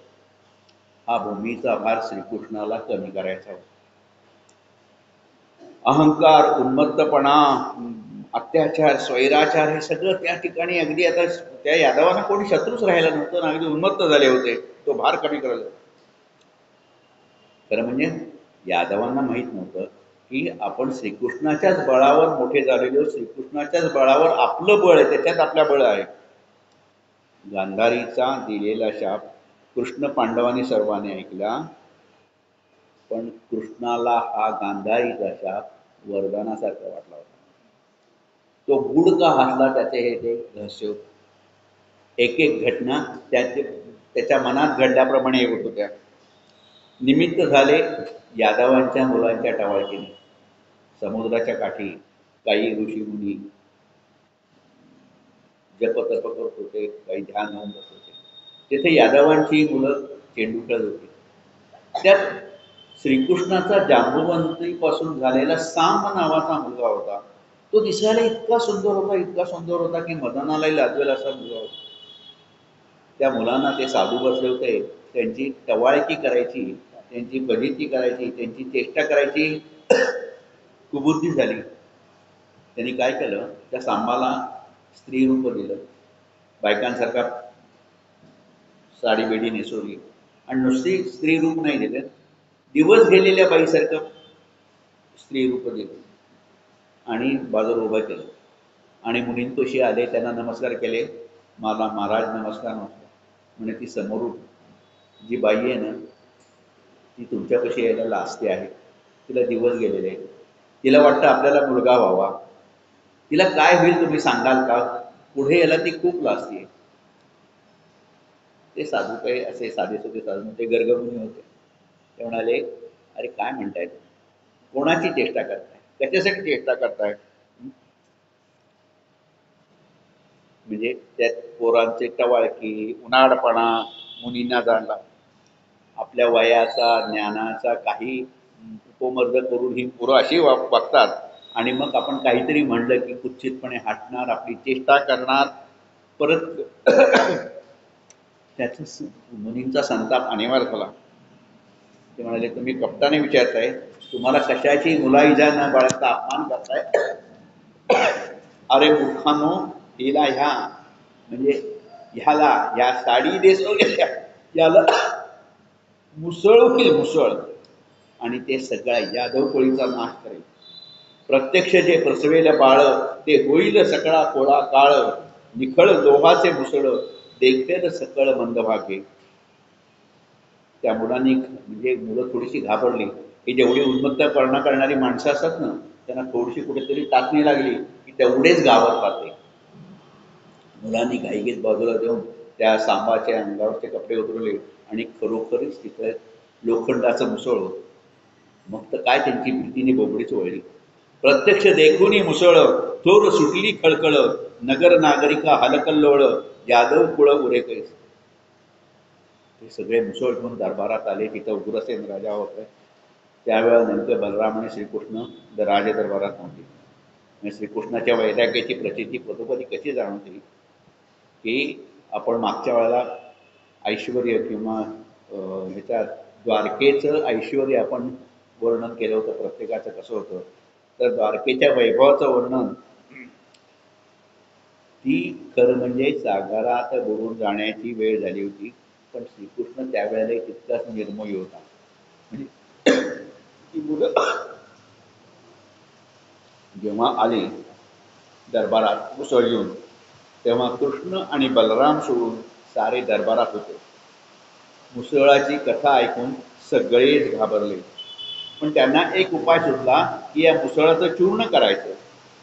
हा भूमीचा भार श्रीकृष्णाला कमी करायचा होता. अहंकार, उन्मत्तपणा, अत्याचार, स्वैराचार हे सगळं त्या ठिकाणी अगदी आता त्या यादवांना कोणी शत्रूच राहिला नव्हतं ना, अगदी उन्मत्त झाले होते. तो भार कमी करायला. खरं म्हणजे यादवांना माहीत नव्हतं की आपण श्रीकृष्णाच्याच बळावर मोठे झालेलो, श्रीकृष्णाच्याच बळावर आपलं बळ आहे, त्याच्यात आपल्या बळ आहे. गांधारीचा दिलेला शाप कृष्ण पांडवांनी सर्वांनी ऐकला, पण कृष्णाला हा गांधारीचा शाप वरदानासारखा वाटला होता. तो गुड का हसला त्याचे हे ते रहस्य होतं. एक एक घटना त्याच्या मनात घडल्याप्रमाणे होत होत्या. निमित्त झाले यादवांच्या मुलांच्या टवाळकीने. समुद्राच्या काठी काही ऋषीमुनी जपतप करत होते, काही ध्यान लावून बसत होते. तेथे यादवांची मुलं चेंडू खेळत होती. त्यात श्रीकृष्णाचा जांबुवंतीपासून झालेला सांब नावाचा मुलगा होता. तो दिसायला इतका सुंदर होता, इतका सुंदर होता की मदनालाही लाजवेल असा मुलगा होता. त्या मुलांना ते साधू बसले होते, त्यांची टवाळकी करायची, त्यांची फजिती करायची, त्यांची चेष्टा करायची कुबुद्धी झाली. त्यांनी काय केलं, त्या सांबाला स्त्री रूप दिलं, बायकांसारखा साडी बेडी नेसवली आणि नुसती स्त्री रूप नाही दिलं, दिवस गेलेल्या बाईसारखं स्त्री रूप दिलं आणि बाजूला उभं केलं. आणि मुनींपाशी आले, त्यांना नमस्कार केले. मला महाराज नमस्कार नमस्कार. म्हणजे ती समोर जी बाई आहे ना, ती तुमच्यापाशी यायला लाजते आहे, तिला दिवस गेलेले आहे, तिला वाटतं आपल्याला मुलगा व्हावा, तिला काय होईल तुम्ही सांगाल का, पुढे याला ती खूप लाजते. ते साधू काही असे साधेसुधे साधू ते गर्गमुनी होते. ते म्हणाले, अरे काय म्हणताय, कोणाची चेष्टा करताय, कशासाठी चेष्टा करताय. म्हणजे त्यात पोरांचे टवाळकी, उन्हाळपणा मुनींना जाणला. आपल्या वयाचा ज्ञानाचा काही उपमर्द करून ही पोरं अशी वागतात. आणि मग आपण काहीतरी म्हणलं की कुत्सितपणे हटणार, आपली चेष्टा करणार. परत त्याचा मुनींचा संताप अनिवार्य झाला. ते म्हणाले, तुम्ही कपटाने विचारताय, तुम्हाला कशाची मुलाइजा न बाळगता अपमान करताय. अरे मूर्खानो, हिला ह्या म्हणजे ह्याला ह्या साडी नेसवलेल्या याला मुसळ होईल, मुसळ, आणि ते सगळ्या यादव कोळीचा नाश करेल. प्रत्यक्ष जे प्रसवेल बाळ ते होईल सगळा कोळा काळ, निखळ लोहाचे मुसळ देखतेल सकळ मंदभागे. त्या मुलांनी म्हणजे मुलं थोडीशी घाबरली की जेवढी उन्मत्तपणा करणारी माणसं असतात ना, त्यांना थोडीशी कुठेतरी टाचणी लागली की तेवढेच घाबरतात. ते मुलांनी घाईगीत बाजूला देऊन त्या सांबाच्या अंगावरचे कपडे उतरवले आणि खरोखरीच तिथं लोखंडाचं मुसळ होतं. मग तर काय त्यांची भीतीने बोबडीच वळली. प्रत्यक्ष देखुनी मुसळ थोर सुटली खळखळ, नगर नागरिका हलकल्लोळ, यादव कुळ उरे कैस. हे सगळे मुसळ घेऊन दरबारात आले. तिथं उग्रसेन राजा होते. त्यावेळेला नेमकं बलराम आणि श्रीकृष्ण राजदरबारात नव्हते. म्हणजे श्रीकृष्णाच्या वैराग्याची प्रचिती पदोपदी कशी जाणवते की आपण मागच्या वेळेला ऐश्वर्य किंवा ह्याच्यात द्वारकेचं ऐश्वर्य आपण वर्णन केलं होतं, प्रत्येकाचं कसं होतं. तर द्वारकेच्या वैभवाचं वर्णन ती खरं म्हणजे सागरात बुडून जाण्याची वेळ झाली होती. पण श्रीकृष्ण त्यावेळेला तितकाच निर्मोही होता. म्हणजे ती मुलं जेव्हा आली दरबारात मुसळ घेऊन, तेव्हा कृष्ण आणि बलराम सोडून सारे दरबारात होते. मुसळाची कथा ऐकून सगळेच घाबरले. पण त्यांना एक उपाय सुचला की या मुसळाचं चूर्ण करायचं.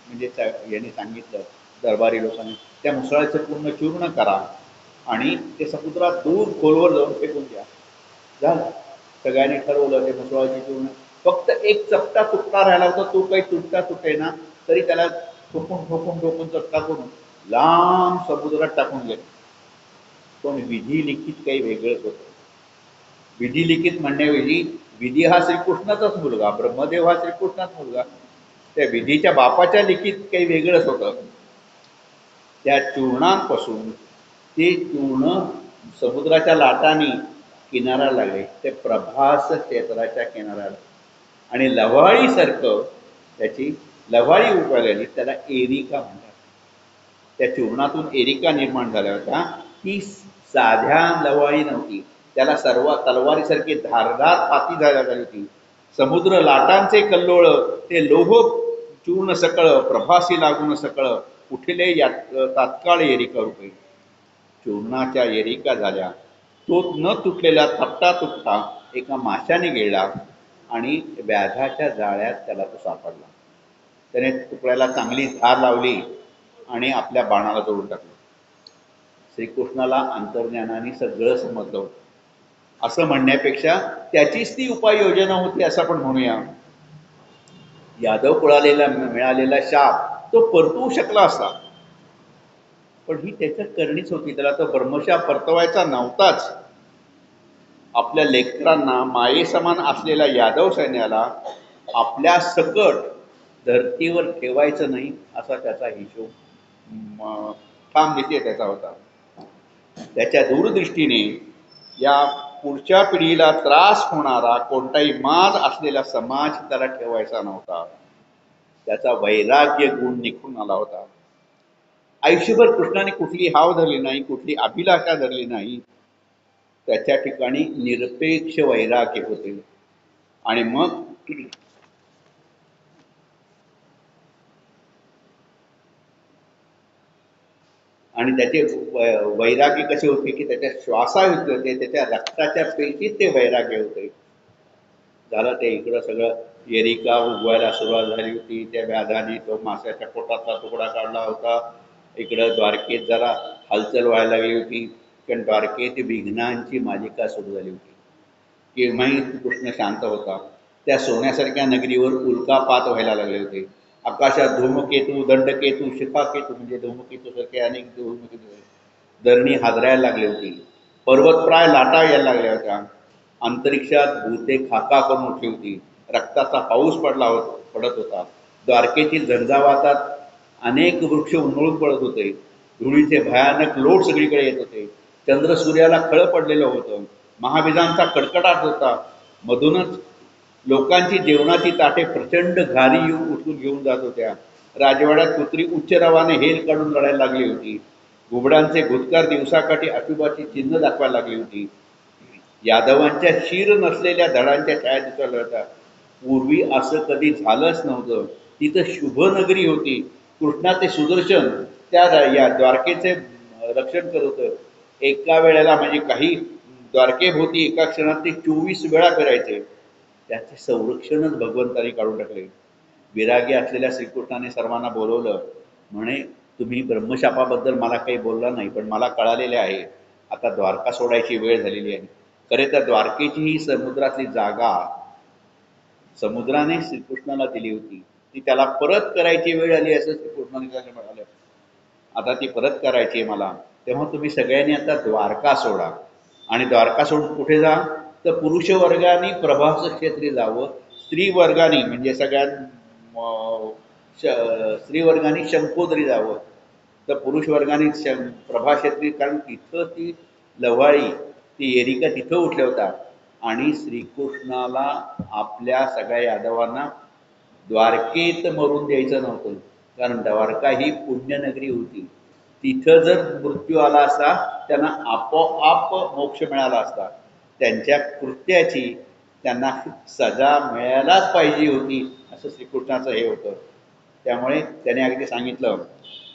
म्हणजे यांनी सांगितलं दरबारी लोकांनी, त्या मुसळाचं पूर्ण चूर्ण करा आणि ते समुद्रात दूर खोलवर जाऊन फेकून द्या. झालं. सगळ्यांनी ठरवलं ते मुसळाची चूर्ण. फक्त एक चपटा तुटता राहिला होता. तो काही तुटता तुटेना तरी त्याला ठोकून ठोकून ठोकून चपटा करून लांब समुद्रात टाकून गेले. पण विधी लिखित काही वेगळंच होतं. विधी लिखित म्हणण्याऐवजी विधी हा श्रीकृष्णाचाच मुलगा, ब्रह्मदेव हा श्रीकृष्णाचा मुलगा, त्या विधीच्या बापाच्या लिखित काही वेगळंच होतं. त्या चूर्णांपासून ते चूर्ण समुद्राच्या लाटांनी किनाऱ्याला लागले. ते प्रभास क्षेत्राच्या किनाऱ्याला आणि लव्हाळीसारखं त्याची लव्हाळी उगवलेली, त्याला एरिका म्हणतात. त्या चूर्णातून एरिका निर्माण झाल्या होत्या. ही साध्या लव्हाळी नव्हती, त्याला सर्व तलवारीसारखी धारदार पाती झाली होती. समुद्र लाटांचे कल्लोळ ते लोह चूर्ण सकळ प्रभासी लागून सकळ उठले या तात्काळ एरिका रुपये. चूर्णाच्या एरिका झाल्या. तो न तुटलेला थपटा तुटता एका माशाने गिळला आणि व्याधाच्या जाळ्यात त्याला तो सापडला. त्याने तुकड्याला चांगली धार लावली आणि आपल्या बाणाला जोडून टाकलं. श्रीकृष्णाला अंतर्ज्ञानाने सगळं समजलं होतं असं म्हणण्यापेक्षा त्याचीच ती उपाययोजना होती असं आपण म्हणूया. यादव कुळालेला मिळालेला शाप तो परतवू शकला असता, पण ही त्याच्या करणीच होती. त्याला तो ब्रह्मशाप परतवायचा नव्हताच. आपल्या लेकरांना मायेसमान असलेल्या यादव सैन्याला आपल्या सकट धर्तीवर ठेवायचं नाही असा त्याचा हिशोब ठाम नीती त्याचा होता. त्याच्या दूरदृष्टीने या पुढच्या पिढीला त्रास होणारा कोणताही माज असलेला समाज त्याला ठेवायचा नव्हता. त्याचा वैराग्य गुण निघून आला होता. आयुष्यभर कृष्णाने कुठली हाव धरली नाही, कुठली अभिलाषा धरली नाही. त्याच्या ठिकाणी निरपेक्ष वैराग्य होते. आणि मग आणि त्याचे वैराग्य कसे होते की त्याच्या श्वासायुक्त होते, त्याच्या रक्ताच्या पेशीत ते वैराग्य होते. झालं ते इकडं सगळं एरिका उगवायला सुरुवात झाली होती. त्या व्याधाने तो माशाच्या पोटातला तुकडा काढला होता. इकडं द्वारकेत जरा हालचाल व्हायला लागली होती, कारण द्वारकेत विघ्नांची मालिका सुरू झाली होती. केव्हाही कृष्ण शांत होता. त्या सोन्यासारख्या नगरीवर उल्कापात व्हायला लागले होते. आकाशात धूमकेतू, दंडकेतू, शिखाकेतू म्हणजे धूमकेतूसारखे अनेक धूमकेतू धरणी हादरायला लागली होती. पर्वतप्राय लाटा यायला लागल्या होत्या. अंतरिक्षात भूते खाका करून उठली होती. रक्ताचा पाऊस पडत होता. द्वारकेतील झंझावातात अनेक वृक्ष उन्मळून पडत होते. धुळीचे भयानक लोट सगळीकडे येत होते. चंद्र सूर्याला खळ पडलेलं होतं. महाबीजांचा कडकडाट होता. मधूनच लोकांची जेवणाची ताटे प्रचंड घारी उठून घेऊन जात होत्या. राजवाड्यात कुत्री उच्च रवाने हेल काढून लढायला लागली होती. घुबडांचे घुतकार दिवसाकाठी अशुभाची चिन्ह दाखवायला लागली होती. यादवांच्या शीर नसलेल्या धडांच्या छाया दिसायला होत्या. पूर्वी असं कधी झालंच नव्हतं. तिथं शुभ नगरी होती. कृष्णाचे सुदर्शन त्या या द्वारकेचे रक्षण करत होतं. एका वेळेला म्हणजे काही द्वारकेभोवती एका क्षणात ते 24 वेळा फिरायचे. त्याचे संरक्षणच भगवंतानी काढून टाकले. विरागी असलेल्या श्रीकृष्णाने सर्वांना बोलवलं. म्हणे तुम्ही ब्रह्मशापाबद्दल मला काही बोलला नाही, पण मला कळालेले आहे आता द्वारका सोडायची वेळ झालेली आहे. खरे तर द्वारकेची ही समुद्रातली जागा समुद्राने श्रीकृष्णाला दिली होती. ती त्याला परत करायची वेळ आली असं श्रीकृष्णाने त्याला म्हणाले. आता ती परत करायची आहे मला, तेव्हा तुम्ही सगळ्यांनी आता द्वारका सोडा. आणि द्वारका सोडून कुठे जा तर पुरुष वर्गाने प्रभास क्षेत्री जावं, स्त्री वर्गाने म्हणजे सगळ्यात स्त्री वर्गाने शंकोदरी जावं, तर पुरुष वर्गाने प्रभाक्षेत्री, कारण तिथं ती लवाळी ती एरिका तिथं उठल्या होता. आणि श्रीकृष्णाला आपल्या सगळ्या यादवांना द्वारकेत मरून द्यायचं नव्हतं, कारण द्वारका ही पुण्यनगरी होती. तिथं जर मृत्यू आला असता त्यांना आपोआप मोक्ष मिळाला असता. त्यांच्या कृत्याची त्यांना सजा मिळायलाच पाहिजे होती असं श्रीकृष्णाचं हे होतं. त्यामुळे त्याने अगदी सांगितलं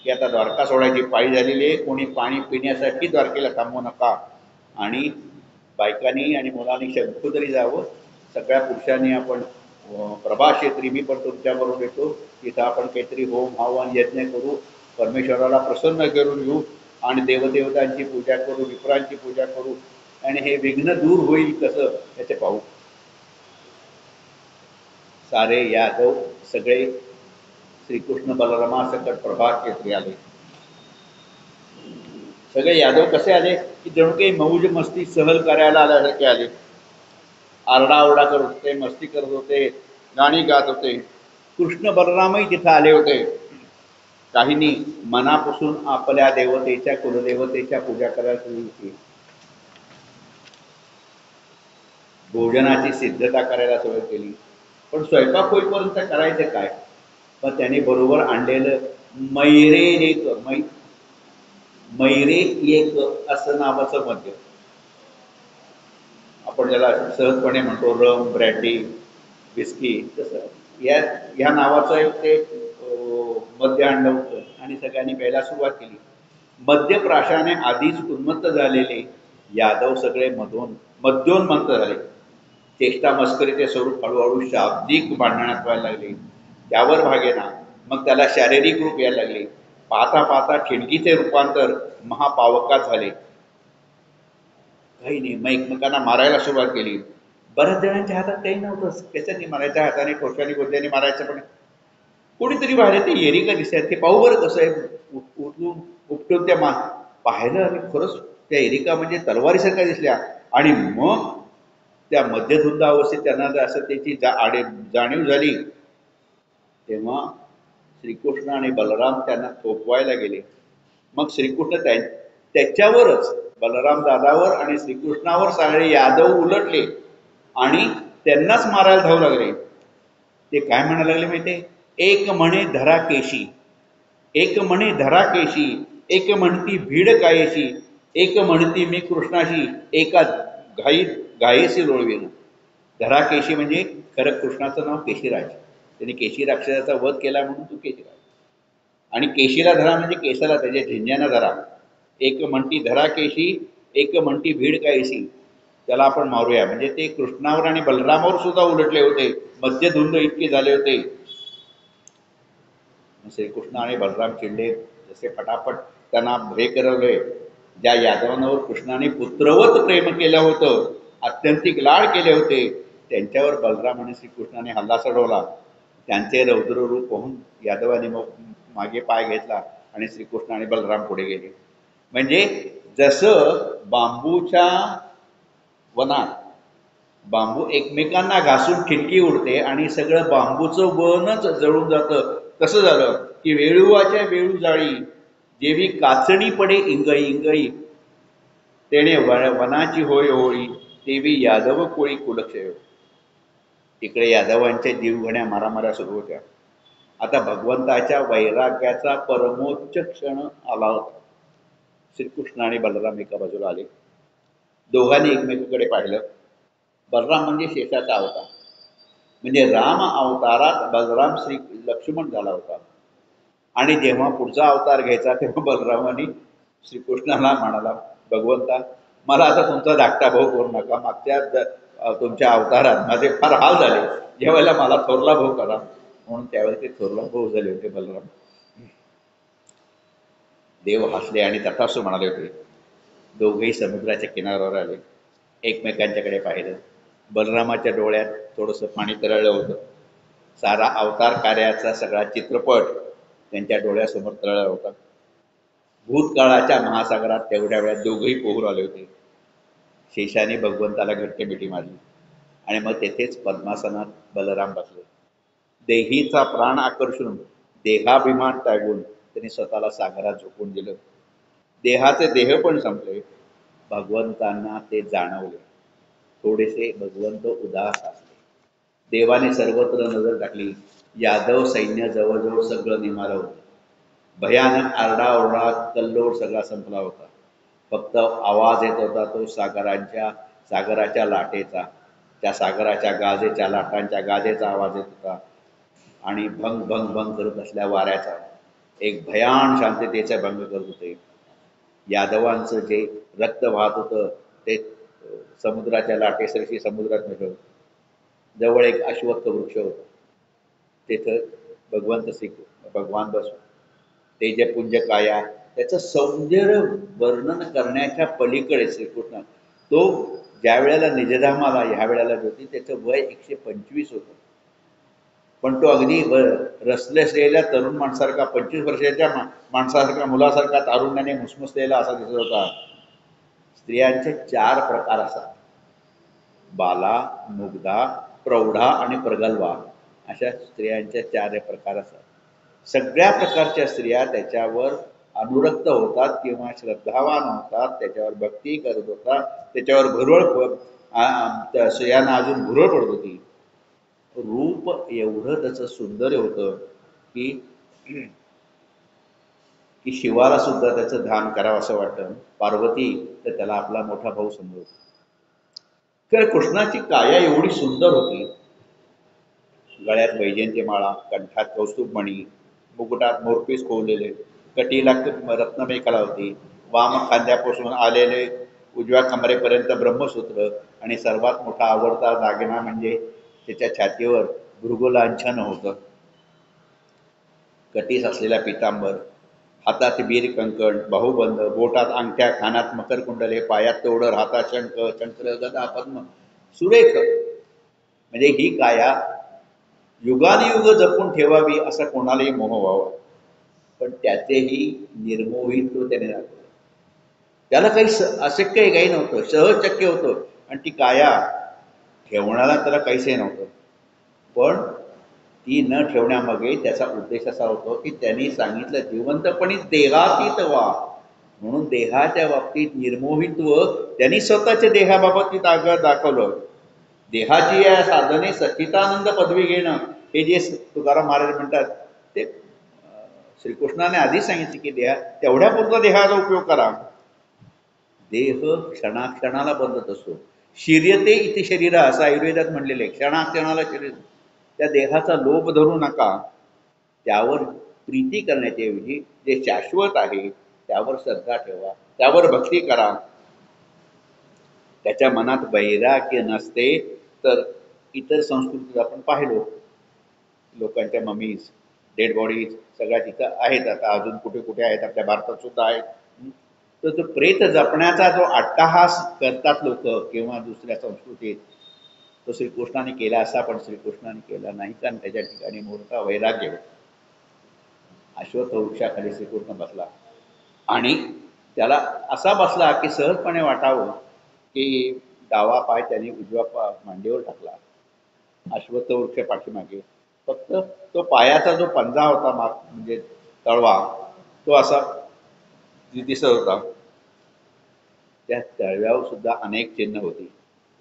की आता द्वारका सोडायची पाळी झालेली आहे, कोणी पाणी पिण्यासाठी द्वारकेला थांबवू नका. आणि बायकांनी आणि मुलांनी शंखोदरी जावं. सगळ्या पुरुषांनी आपण प्रभाक्षेत्री, मी पण तुमच्याबरोबर येतो, तिथं आपण काहीतरी होम हवन यज्ञ करू, परमेश्वराला प्रसन्न करून घेऊ आणि देवदेवतांची पूजा करू, विप्रांची पूजा करू आणि हे विघ्न दूर होईल कसं याचे पाहू. सारे यादव सगळे श्रीकृष्ण बलरामासकट प्रभाक्षेत्री आले. सगळे यादव कसे आले की जणू काही मौज मस्ती सहल करायला आल्यासारखे आले. आरडाओरडा करत होते, मस्ती करत होते, गाणी गात होते. कृष्ण बलरामही तिथं आले होते. काहींनी मनापासून आपल्या देवतेच्या कुलदेवतेच्या पूजा करायला सुरू केली. भोजनाची सिद्धता करायला सुरुवात केली. पण स्वयंपाक होईपर्यंत करायचं काय? पण त्याने बरोबर आणलेलं मैरे एक असं नावाचं मद्य, आपण ज्याला सहजपणे म्हणतो रम, ब्रँडी, विस्की, तसं या ह्या नावाचं एक ते मद्य आणलं होतं आणि सगळ्यांनी प्यायला सुरुवात केली. मद्यप्राशाने आधीच उन्मत्त झालेले यादव सगळे मद्योन्मत्त झाले. चेष्टा मस्करीचे स्वरूप हळूहळू शाब्दिक भांडणात व्हायला लागले. त्यावर भागेना मग त्याला शारीरिक रूप यायला लागले. पाहता पाहता खिडकीचे रूपांतर महापावकात झाले. काही नाही, मग एकमेकांना मारायला सुरुवात केली. बऱ्याच जणांच्या हातात काही नव्हतं, कशाने मारायच्या, हाताने ठोक्याने गोद्याने मारायचं. पण कोणीतरी बाहेर ते एरिका दिसतात, ते पाहू बरं कसं आहे. उठून उपटून त्या पाहिलं आणि खरंच त्या एरिका म्हणजे तलवारीसारख्या दिसल्या. आणि मग त्या मध्यधुंद अवस्थेत त्यांना जर असं त्याची जाणीव झाली, तेव्हा श्रीकृष्ण आणि बलराम त्यांना थोपवायला गेले. मग श्रीकृष्ण त्याच्यावरच बलराम दादावर आणि श्रीकृष्णावर सगळे यादव उलटले आणि त्यांनाच मारायला धावू लागले. ते काय म्हणायला लागले माहितीये? एक म्हणे धरा केशी, एक म्हणे धरा केशी, एक म्हणती भीड कायेशी, एक म्हणती मी कृष्णाशी एका घाई घाईशी लोळवीन. धरा केशी म्हणजे खरं कृष्णाचं नाव केशीराज. त्याने केशी राक्षसाचा वध केला म्हणून तो केशीराज. आणि केशीला धरा म्हणजे केसाला त्याच्या झिंज्याना धरा. एक म्हणती धरा केशी, एक म्हणती भीड कायशी, त्याला आपण मारूया. म्हणजे ते कृष्णावर आणि बलरामावर सुद्धा उलटले होते, मध्यधुंद इतके झाले होते. श्रीकृष्ण आणि बलराम चिडले. जसे फटाफट त्यांना हे करवले. ज्या यादवांवर कृष्णाने पुत्रवत प्रेम केलं होतं, अत्यंतिक लाड केले होते, त्यांच्यावर बलराम आणि श्रीकृष्णाने हल्ला चढवला. त्यांचे रौद्र रूप पाहून यादवाने मागे पाय घेतला आणि श्रीकृष्ण आणि बलराम पुढे गेले. म्हणजे जसं बांबूच्या वनात बांबू एकमेकांना घासून खिडकी उडते आणि सगळं बांबूचं वनच जळून जातं, कसं झालं की वेळुवाच्या वेळू जाळी जेवी काचणी पडे इंगळी इंगळी, तेने वनाची होय होळी तेवी यादव कोळी कुलक्षय. तिकडे यादवांच्या जीवघण्या मारामाऱ्या सुरू होत्या. आता भगवंताच्या वैराग्याचा परमोच्च क्षण आला होता. श्रीकृष्ण आणि बलराम एका बाजूला आले. दोघांनी एकमेकांकडे पाहिलं. बलराम म्हणजे शेषाचा अवतार, म्हणजे राम अवतारात बलराम श्री लक्ष्मण झाला होता. आणि जेव्हा पुढचा अवतार घ्यायचा तेव्हा बलरामाने श्रीकृष्णाला म्हणाला, भगवंता मला आता तुमचा धाकटा भाऊ करू नका. मागच्या तुमच्या अवतारात माझे फार हाल झाले, ज्यावेळेला मला थोरला भाऊ करा. म्हणून त्यावेळेस ते थोरला भाऊ झाले होते बलराम. देव हसले आणि तथास्तु म्हणाले होते. दोघेही समुद्राच्या किनाऱ्यावर आले. एकमेकांच्याकडे पाहिलं. बलरामाच्या डोळ्यात थोडंसं पाणी तरळलं होतं. सारा अवतार कार्याचा सगळा चित्रपट त्यांच्या डोळ्यासमोर तरळला होता. भूतकाळाच्या महासागरात तेवढ्या वेळात दोघेही पोहून आले होते. शेषाने भगवंताला घट्ट मिठी मारली आणि मग तेथेच पद्मासनात बलराम बसले. देहीचा प्राण आकर्षून देहाभिमान त्यागून त्यांनी स्वतःला सागरात झोपून दिलं. देहाचे देह पण संपले. भगवंतांना ते जाणवले. थोडेसे भगवंत उदास असले. देवाने सर्वत्र नजर टाकली. यादव सैन्य जवळजवळ सगळं निमालं होतं. भयानक आरडाओरडा कल्लोळ सगळा संपला होता. फक्त आवाज येत होता तो सागराच्या लाटेचा, त्या सागराच्या गाजेच्या लाटांच्या गाजेचा आवाज येत होता. आणि भंग भंग भंग करत असल्या वाऱ्याचा एक भयान शांततेचा भंग करत होते. यादवांचं जे रक्त वाहत होतं ते समुद्राच्या लाटेसरशी समुद्रात मिळत. जवळ एक अश्वत्थ वृक्ष होता. तिथं भगवान बसून तेजपुंज काया, त्याचं सौंदर्य वर्णन करण्याच्या पलीकडे श्रीकृष्ण तो ज्या वेळेला निजधामाला ह्या वेळेला होती त्याचं वय 125 होतं. पण तो अगदी रसलेसलेल्या तरुण माणसासारखा, 25 वर्षाच्या माणसासारखा, मुलासारखा तारुण्याने मुसमुसलेला असा दिसत होता. स्त्रियांचे 4 प्रकार असतात. बाला, मुग्धा, प्रौढा आणि प्रगल्भा, अशा स्त्रियांच्या 4 प्रकार असतात. सगळ्या प्रकारच्या स्त्रिया त्याच्यावर अनुरक्त होतात किंवा श्रद्धावान होतात, त्याच्यावर भक्ती करत होतात, त्याच्यावर भुरळ स्त्रियांना अजून भुरळ पडत होती. रूप एवढं त्याचं सुंदर होतं की की शिवाला सुद्धा त्याचं ध्यान करावं असं वाटतं. पार्वती तर त्याला आपला मोठा भाऊ समजतो. तर कृष्णाची काया एवढी सुंदर होती, गळ्यात वैजयंती माळा, कंठात कौस्तुभमणी, मुकुटात मोरपीस खोवलेले, कटीला रत्नमेखला होती, वाम खांद्यापासून आलेले उजव्या कमरेपर्यंत ब्रह्मसूत्र, आणि सर्वात मोठा आवडता दागिना म्हणजे त्याच्या छातीवर भृगुलांछन होतं. कटीस असलेला पितांबर, हातात वीर कंकण, बाहुबंद, बोटात अंगठ्या, कानात मकरकुंडले, पायात तेवढं, हातात शंख, चंक्र, गदा, पद्म, सुरेख. म्हणजे ही काया युगानुयुग जपून ठेवावी असा कोणालाही मोह व्हावा. पण त्याचेही निर्मोहित्व त्याने दाखवलं. त्याला काही अशक्य काही नव्हतं, सहज शक्य होतं. आणि ती काया ठेवण्याला त्याला काहीच नव्हतं. पण ती न ठेवण्यामागे त्याचा उद्देश असा होतो की त्यांनी सांगितलं जिवंतपणी देहातीत व्हा. म्हणून देहाच्या बाबतीत निर्मोहित्व त्यांनी स्वतःच्या देहाबाबतीत दाखवलं. देहाची या साधने सच्चिदानंद पदवी घेणं, हे जे तुकाराम महाराज म्हणतात ते श्रीकृष्णाने आधीच सांगितले की तेवढ्यापुरता देहाचा उपयोग करा. देह क्षणाक्षणाला बदलत असतो. शिर्यते इथे शरीर असं आयुर्वेदात म्हणलेलं आहे. क्षणाक्षणाला शरीर. त्या देहाचा लोभ धरू नका. त्यावर प्रीती करण्याच्याऐवजी जे शाश्वत आहे त्यावर श्रद्धा ठेवा, त्यावर भक्ती करा. त्याच्या मनात वैराग्य नसते तर इतर संस्कृतीत आपण पाहिलो, लोकांच्या ममीज, डेड बॉडीज सगळ्या तिथं आहेत. आता अजून कुठे कुठे आहेत, आपल्या भारतात सुद्धा आहेत. तर तो प्रेत जपण्याचा जो अट्टहास करतात लोक किंवा दुसऱ्या संस्कृतीत, तो श्रीकृष्णाने केला असा पण श्रीकृष्णाने केला नाही. कारण त्याच्या ठिकाणी मोठा वैराग्य होता. अश्वत्थ वृक्षाखाली श्रीकृष्ण बसला आणि त्याला असा बसला की सहजपणे वाटावं की डावा पाय त्याने उजव्या मांडीवर टाकला. अश्वत्थ वृक्ष पाठीमागे फक्त तो पायाचा जो पंजा होता, म्हणजे तळवा, तो असा दिसत होता. त्या तळव्यावर सुद्धा अनेक चिन्ह होती.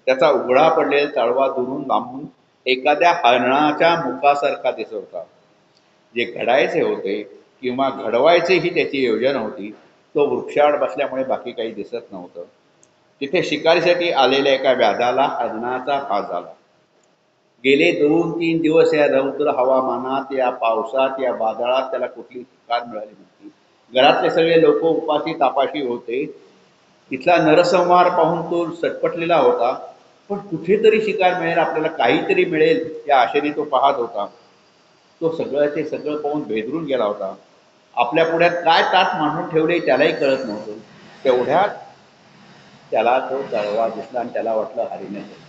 त्याचा उघडा पडलेला तळवा दुरून लांबून एखाद्या हरणाच्या मुखासारखा दिसत होता. जे घडायचे होते किंवा घडवायचे ही त्याची योजना होती, तो वृक्षावर बसल्यामुळे बाकी काही दिसत नव्हतं. तिथे शिकारीसाठी आलेल्या एका व्याधाला हरणाचा भास झाला. गेले 2-3 दिवस या रौद्र हवामानात, या पावसात, या वादळात त्याला कुठली शिकार मिळाली नव्हती. घरातले सगळे लोक उपाशी तापाशी होते. तिथला नरसंहार पाहून तो सटपटलेला होता. पण कुठेतरी शिकार मिळेल, आपल्याला काहीतरी मिळेल या आशेने तो पाहत होता. तो सगळं पाहून भेदरून गेला होता. आपल्या पुढ्यात काय ताट मांडून ठेवले त्यालाही कळत नव्हतं. तेवढ्यात त्याला तो तळवा दिसला आणि त्याला वाटलं हरिण आहे.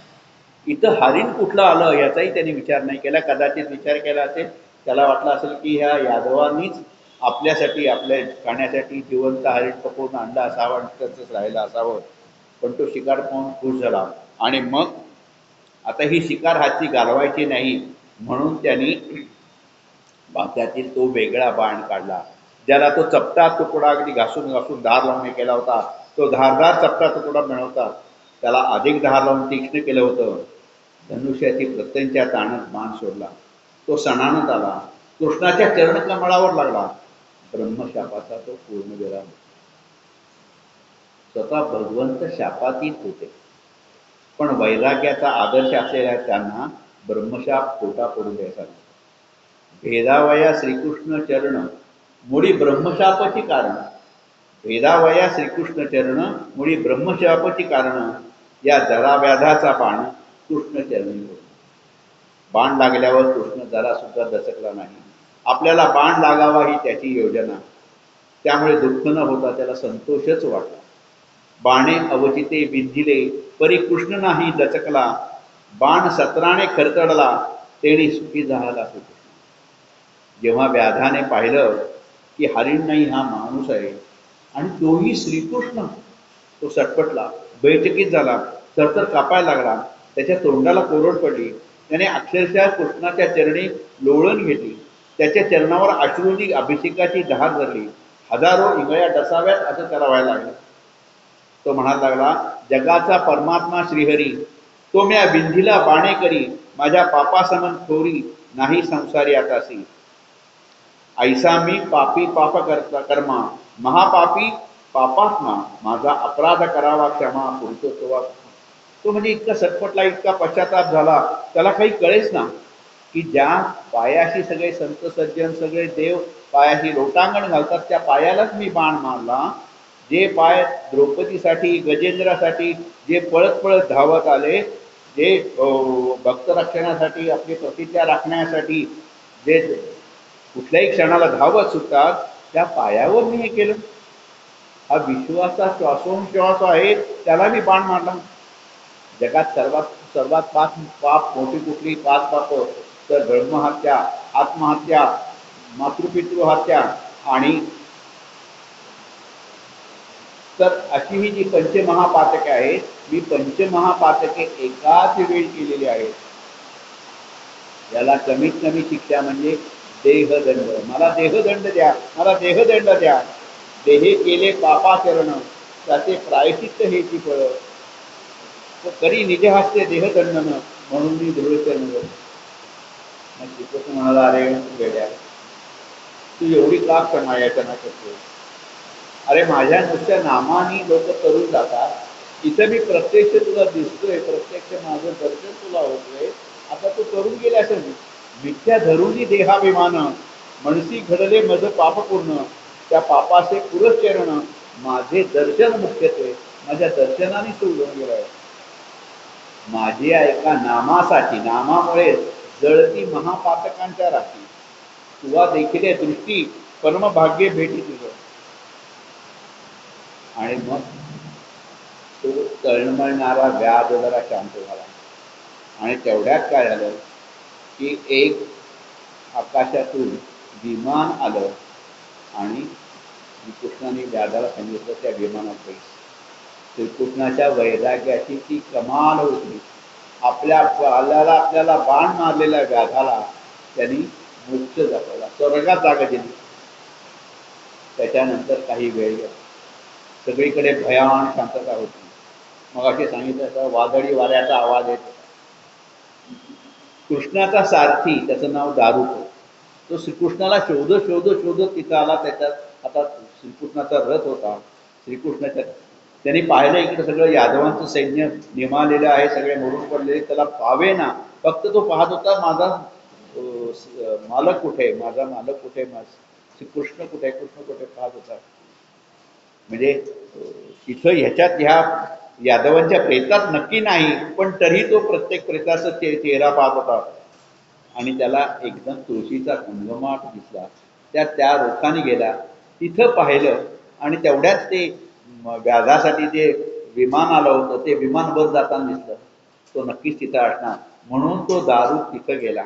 इथं हरिण कुठलं आलं याचाही त्याने विचार नाही केला. कदाचित विचार केला असेल, त्याला वाटलं असेल की ह्या यादवांनीच आपल्यासाठी, आपल्या खाण्यासाठी जिवंत हरिण पकडून आणलं असावं आणि तसंच राहिलं असावं. पण तो शिकार पाहून खुश झाला आणि मग आता ही शिकार हाती घालवायची नाही म्हणून त्यांनी बाक्यातील तो वेगळा बाण काढला, ज्याला तो चपटा तुकडा अगदी घासून घासून धार लावून केला होता. तो धारदार चपटा तुकडा मिळवता त्याला अधिक धार लावून तीक्ष्ण केलं होतं. धनुष्याची प्रत्यंच्या ताणत बाण सोडला. तो सणानत आला, कृष्णाच्या चरणकमळावर लागला. ब्रह्मशापाचा तो पूर्ण विराम. स्वतः भगवंत शापातीत होते, पण वैराग्याचा आदर्श असलेल्या त्यांना ब्रह्मशाप खोटा पडू द्यायचा नाही. भेदावया श्रीकृष्ण चरण मुळी ब्रह्मशापाची कारण. भेदावया श्रीकृष्ण चरण मुळी ब्रह्मशापाची कारण. या जरा व्याधाचा बाण कृष्ण चरणी होता. बाण लागल्यावर कृष्ण जरा सुद्धा दचकला नाही. आपल्याला बाण लागावा ही त्याची योजना. त्यामुळे दुःख न होता त्याला संतोषच वाटला. बाणे अवचिते विंधिले परी कृष्ण नाही दचकला. बाण सत्राने खरतडला तेणी सुखी झाला श्रीकृष्ण. जेव्हा व्याधाने पाहिलं की हरिण नाही, हा माणूस आहे आणि तोही श्रीकृष्ण, तो सटपटला, बैठकीत झाला, थरथर कापायला लागला. त्याच्या तोंडाला कोरड पडली. त्याने अक्षरशः कृष्णाच्या चरणी लोळण घेतली. त्याच्या चरणावर अश्रूंनी अभिषेकाची धार धरली. हजारो इंगळ्या डसाव्यात असं त्याला व्हायला लागलं. तो म्हणायला लागला, जगाचा परमात्मा श्रीहरी, तो म्या विंधीला बाणे करी, माझ्या पापासमन थोरी नाही संसारी आतासी. ऐसा मी पापी पाप करता कर्मा, महापापी पापात्मा, माझा अपराध करावा क्षमा पुरुषोत्तवा. तो म्हणजे इतका सटपटला, इतका पश्चाताप झाला, त्याला काही कळेच ना की ज्या पायाशी सगळे संत सज्जन सगळे देव पायाशी लोटांगण घालतात त्या पायालाच मी बाण मारला. जे पाय द्रौपदीसाठी गजेंद्रासाठी जे पळत पळत धावत आले, जे भक्त रक्षणासाठी आपली प्रतिज्ञा राखण्यासाठी जे कुठल्याही क्षणाला धावत सुटतात त्या पायावर मी हे केलं. हा विश्वाचा श्वासोश्वास आहे, त्याला मी बाण मारला. जगात सर्वात सर्वात पाच पाप मोठी कुठली पाच पाप तर ब्रह्महत्या, आत्महत्या, मातृपितृ हत्या आणि तर अशी ही जी पंचमहापातके आहेत, मी पंचमहापातके एकाच वेळी केलेली आहेत. याला कमीत कमी शिक्षा म्हणजे देहदंड. मला देहदंड द्या, मला देहदंड द्या. देहे केले पापाचरण त्याचे प्रायश्चित्त हेची फळ. तो करी निज हस्ते देहदंडन म्हणून मी दृढचरण. मग श्रीकृष्ण म्हणाला, अरे वेड्या, तू एवढी का क्षमायाचना करतो? अरे माझ्या नुसत्या नामाने लोक करून जातात, इथं मी प्रत्यक्ष तुला दिसतोय, प्रत्यक्ष माझं दर्शन तुला होतोय. आता तू करून गेले असं मिथ्या धरूनी देहाभिमान मनसी घडले मज पापपूर्ण त्या पापाचे पुरश्चरण माझे दर्शन मुख्यत्वे. माझ्या दर्शनाने तू उडून गेलाय. माझ्या एका नामासाठी, नामामुळे जळती महापातकांच्या राखी तुला देखील दृष्टी परमभाग्य भेटी तुझं. आणि मग तो तळमळणारा व्याध जरा शांत झाला. आणि तेवढ्यात काय झालं की एक आकाशातून विमान आलं आणि श्रीकृष्णाने व्याधाला सांगितलं त्या विमानात बैस. श्रीकृष्णाच्या वैराग्याची ती कमाल होती. आपल्याला बाण मारलेल्या व्याधाला त्यांनी मोक्ष दाखवला, स्वर्गात जागा दिली. त्याच्यानंतर काही वेळ सगळीकडे भयान शांतता होती. मग असे सांगितलं तर वादळी वाऱ्याचा आवाज येत. कृष्णाचा सारथी त्याचं नाव दारुक, तो श्रीकृष्णाला शोधत शोधत शोधत तिथं आला. त्याच्यात आता श्रीकृष्णाचा रथ होता. श्रीकृष्णाच्या त्यांनी पाहिलं इकडे सगळं यादवांचं सैन्य निमालेलं आहे, सगळे मरून पडलेले, त्याला पावे ना. फक्त तो पाहत होता माझा मालक कुठे, माझा मालक कुठे, श्रीकृष्ण कुठे, कृष्ण कुठे पाहत होता. म्हणजे इथं ह्याच्यात ह्या यादवांच्या प्रेतात नक्की नाही, पण तरी तो प्रत्येक प्रेताचा चेहरा पाहत होता. आणि त्याला एकदम तुळशीचा घमघमाट दिसला. त्या रोखाने गेला, तिथं पाहिलं आणि तेवढ्यात ते व्याधासाठी जे विमान आलं होतं ते विमान वर जाताना दिसलं. तो नक्कीच तिथं असणार म्हणून तो दारुक तिथं गेला.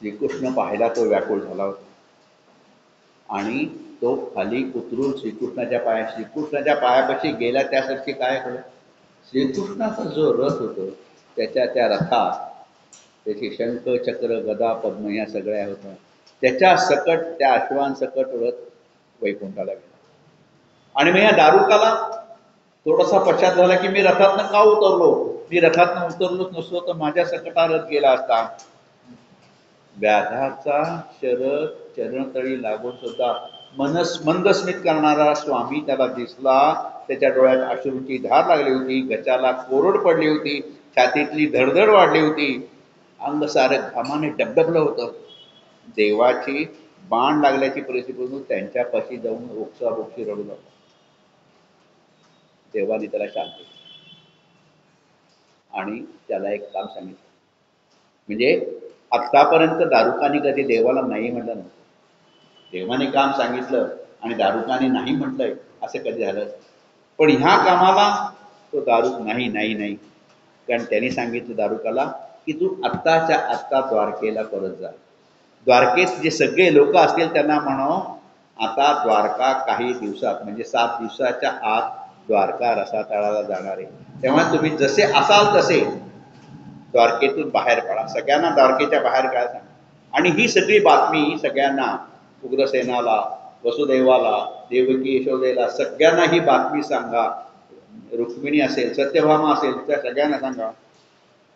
श्रीकृष्ण पाहिला, तो व्याकुळ झाला होता आणि तो खाली उतरून श्रीकृष्णाच्या पायापाशी गेला. त्यासाठी काय कळलं, श्रीकृष्णाचा जो रथ होतो त्या रथात त्याची शंख चक्र गदा पद्म या सगळ्या होत्या. त्याच्या सकट त्या अश्वांसकट रथ वैकुंठाला गेला. आणि मग या दारुकाला थोडासा पश्चात झाला की मी रथातनं का उतरलो, मी रथातनं उतरलोच नसतो तर माझ्या सकट हा रथ गेला असता. व्याधाचा शरद चरणतळी लागून सुद्धा मंदस्मित करणारा स्वामी त्याला दिसला. त्याच्या डोळ्यात अश्रूची धार लागली होती, गचाला कोरड पडली होती, छातीतली धडधड वाढली होती, अंग सारं घामाने डबडबलं होतं. देवाची बाण लागल्याची परिस्थिती होऊन त्यांच्यापाशी जाऊन ओक्साबोक्षी रडू लागला. देवाने त्याला शांत केलं आणि त्याला एक काम सांगितलं. म्हणजे आत्तापर्यंत दारुकाने कधी देवाला नाही म्हटलं नव्हतं. देवाने काम सांगितलं आणि दारुकाने नाही म्हटलंय असं कधी झालं. पण ह्या कामाला तो दारुक नाही नाही नाही. कारण त्यांनी सांगितलं दारुकाला की तू आत्ताच्या आत्ता द्वारकेला परत जा. द्वारकेत जे सगळे लोक असतील त्यांना म्हणाव आता द्वारका काही दिवसात म्हणजे 7 दिवसाच्या आत द्वारका रसातळाला जाणार आहे. तेव्हा तुम्ही जसे असाल तसे द्वारकेतून बाहेर पडा. सगळ्यांना द्वारकेच्या बाहेर काय सांगा. आणि ही सगळी बातमी सगळ्यांना, उग्रसेनाला, वसुदेवाला, देवकी यशोदेला सगळ्यांना ही बातमी सांगा. रुक्मिणी असेल, सत्यभामा असेल, त्या सगळ्यांना सांगा.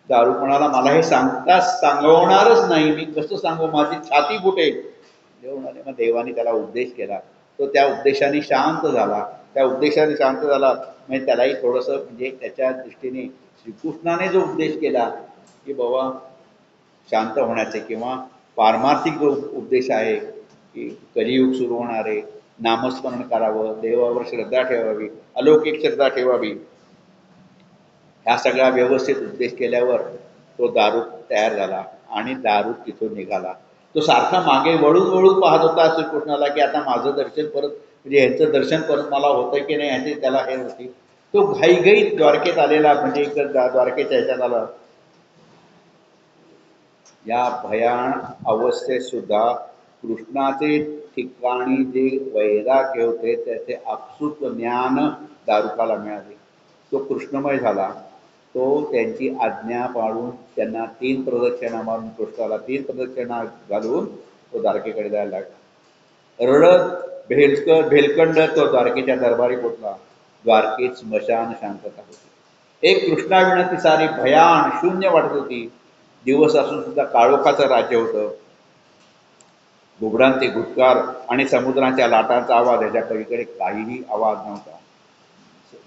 दारुक म्हणाला मला हे सांगवणारच नाही, मी कसं सांगू, माझी छाती फुटेल. देव म्हणाले. मग देवाने त्याला उपदेश केला. तो त्या उपदेशाने शांत झाला त्या उपदेशाने शांत झाला. म्हणजे त्यालाही थोडंसं म्हणजे त्याच्या दृष्टीने श्रीकृष्णाने जो उपदेश केला की बाबा शांत होण्याचे किंवा पारमार्थिक जो उपदेश आहे की कलियुग सुरू होणार आहे, नामस्मरण करावं, देवावर श्रद्धा ठेवावी, अलौकिक श्रद्धा ठेवावी, ह्या सगळ्या व्यवस्थित उपदेश केल्यावर तो दारू तयार झाला आणि दारू तिथून निघाला. तो सारखा मागे वळून वळून पाहत होता श्रीकृष्णाला की आता माझं दर्शन परत म्हणजे ह्यांचं दर्शन परत मला होतंय की नाही ह्याची त्याला हे होती. तो घाईघाईत द्वारकेत आलेला म्हणजे इकडं द्वारकेच्या ह्याच्यात आला. या भयान अवस्थेत सुद्धा कृष्णाचे ठिकाणी जे वैराग्य होते त्याचे आपसूक ज्ञान दारुकाला मिळाले. तो कृष्णमय झाला. तो त्यांची आज्ञा पाळून त्यांना 3 प्रदक्षिणा मारून कृष्णाला 3 प्रदक्षिणा घालून तो द्वारकेकडे जायला लागला. रडत भेलकंड तो द्वारकेच्या दरबारी पोचला. द्वारकेत स्मशान शांतता होती. एक कृष्णाविना सारी भयान शून्य वाटत होती. दिवस असून सुद्धा काळोखाचं राज्य होतं. घुबडांचे गुटकार आणि समुद्राच्या लाटांचा आवाज याच्या पलीकडे काहीही आवाज नव्हता.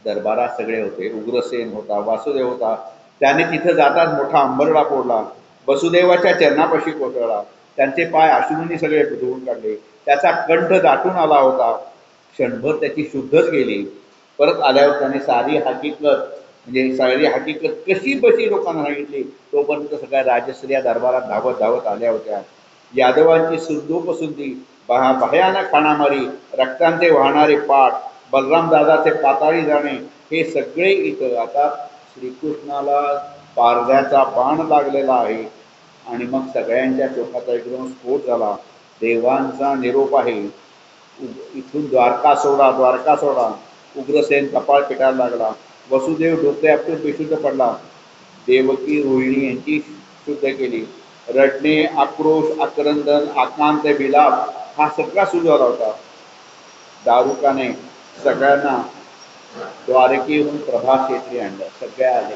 दरबारात सगळे होते. उग्रसेन होता, वासुदेव होता. त्याने तिथं जाताच मोठा अंबरडा फोडला. वसुदेवाच्या चरणापाशी कोसळला. त्यांचे पाय अश्रूंनी सगळे धुवून काढले. त्याचा कंठ दाटून आला होता. क्षणभर त्याची शुद्धच गेली. परत आल्यावर त्याने सारी हकीकत कशी बशी लोकांना सांगितली. तोपर्यंत सगळ्या राजस्त्रिया दरबारात धावत धावत आल्या होत्या. यादवांची सुंदोपसुंदी, भयानक हाणामारी, रक्तांचे वाहणारे पाठ, बलराम दादाचे पाताळी जाणे, हे सगळे इथं आता श्रीकृष्णाला पारध्याचा बाण लागलेला आहे. आणि मग सगळ्यांच्या चोखाचा एकदम स्फोट झाला. देवांचा निरोप आहे, इथून द्वारका सोडा, द्वारका सोडा. उग्रसेन कपाळ पिटायला लागला. वसुदेव डोके आपटून बेशुद्ध पडला. देवकी रोहिणी यांची शुद्ध केली. रडणे, आक्रोश, आक्रंदन, आकांत, विलाप हा सगळा सुरू झाला होता. दारुकाने सगळ्यांना द्वारकेहून प्रभाक्षेत्री आणलं. सगळे आले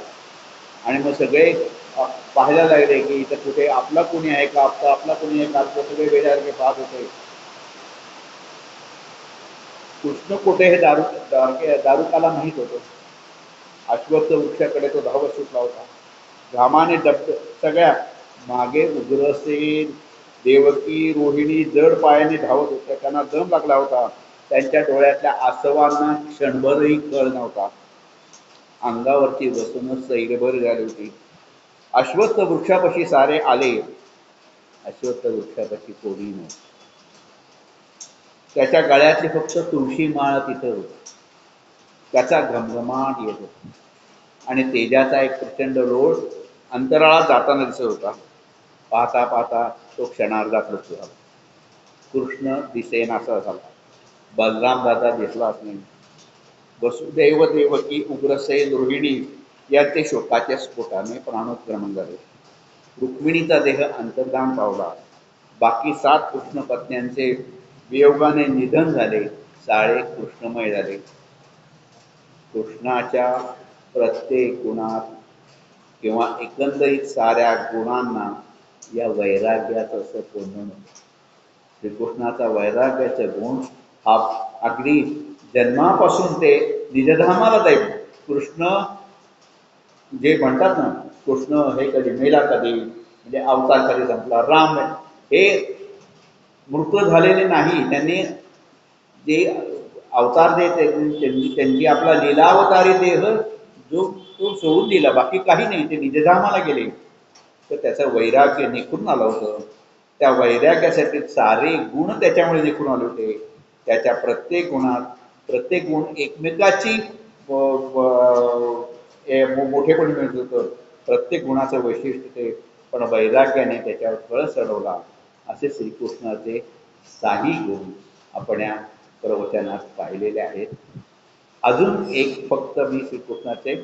आणि मग सगळे पाहायला लागले की इथं कुठे आपला कोणी आहे का, आपला कोणी आहे का, सगळे वेळासारखे पाहत होते. कृष्ण कुठे हे दारुकाला माहीत होतं. अश्वत्थ वृक्षाकडे तो धावत सुटला होता. घामाने सगळ्या मागे उग्रसेन, देवकी, रोहिणी जड पायाने धावत होत्या. त्यांना दम लागला होता. त्यांच्या डोळ्यातल्या आसवांना क्षणभरही कळ नव्हता. अंगावरची वसूनच सैरभर झाली होती. अश्वत्थ वृक्षापाशी सारे आले. अश्वत्थ वृक्षापाशी कोणी नव्हते. त्याच्या गळ्यातली फक्त तुळशी माळ तिथं होती. त्याचा घमघमाट येत होता आणि तेजाचा एक प्रचंड लोट अंतराळात जाताना दिसत होता. पाहता पाहता तो क्षणार्धात लुप्त झाला. कृष्ण दिसेनासा झाला. बलराम दादा दिसलाच नाही. वसुदेव, देवकी, उग्रसेन, रोहिणी यांचे शोकाच्या स्फोटाने प्राणोत्क्रमण झाले. रुक्मिणीचा देह अंतर्धान पावला. बाकी 7 कृष्ण पत्न्यांचे वियोगाने निधन झाले. सारे कृष्णमय झाले. कृष्णाच्या प्रत्येक गुणात किंवा एकंदरीत साऱ्या गुणांना या वैराग्याचं असं कोंदण होतं. श्रीकृष्णाचा वैराग्याचा गुण हा अगदी जन्मापासून ते निजधामाला जाईल. कृष्ण जे म्हणतात ना, कृष्ण हे कधी मेला, कधी म्हणजे अवतार कधी संपला. राम हे मृत झालेले नाही. त्यांनी जे अवतार देते त्यांची आपला लीलावतारी देह जो तो सोडून दिला, बाकी काही नाही. ते निजधामाला गेले. तर त्याचं वैराग्य निखून आलं होतं. त्या वैराग्यासाठी सारे गुण त्याच्यामुळे निखून आले होते. त्याच्या प्रत्येक प्रत्येक गुण एकमेकाची मोठेपणी मिळत होतं. प्रत्येक गुणाचं वैशिष्ट्य ते, पण वैराग्याने त्याच्यावर कळस चढवला. असे श्रीकृष्णाचे 6 गुण आपण या प्रवचनात पाहिलेले आहेत. अजून एक फक्त मी श्रीकृष्णाचे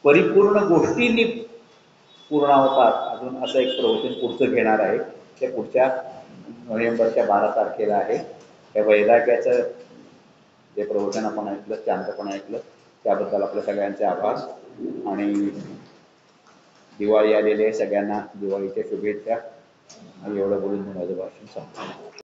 परिपूर्ण गोष्टींनी पूर्ण होतात अजून असं एक प्रवचन पुढचं घेणार आहे. ते पुढच्या नोव्हेंबरच्या 12 तारखेला आहे. त्या वैराग्याचं जे प्रवचन आपण ऐकलं, शांतपणे ऐकलं, त्याबद्दल आपल्या सगळ्यांचे आभार. आणि दिवाळी आलेली आहे. सगळ्यांना दिवाळीच्या शुभेच्छा. एवढं बोलून मी माझं भाषण संपवतो.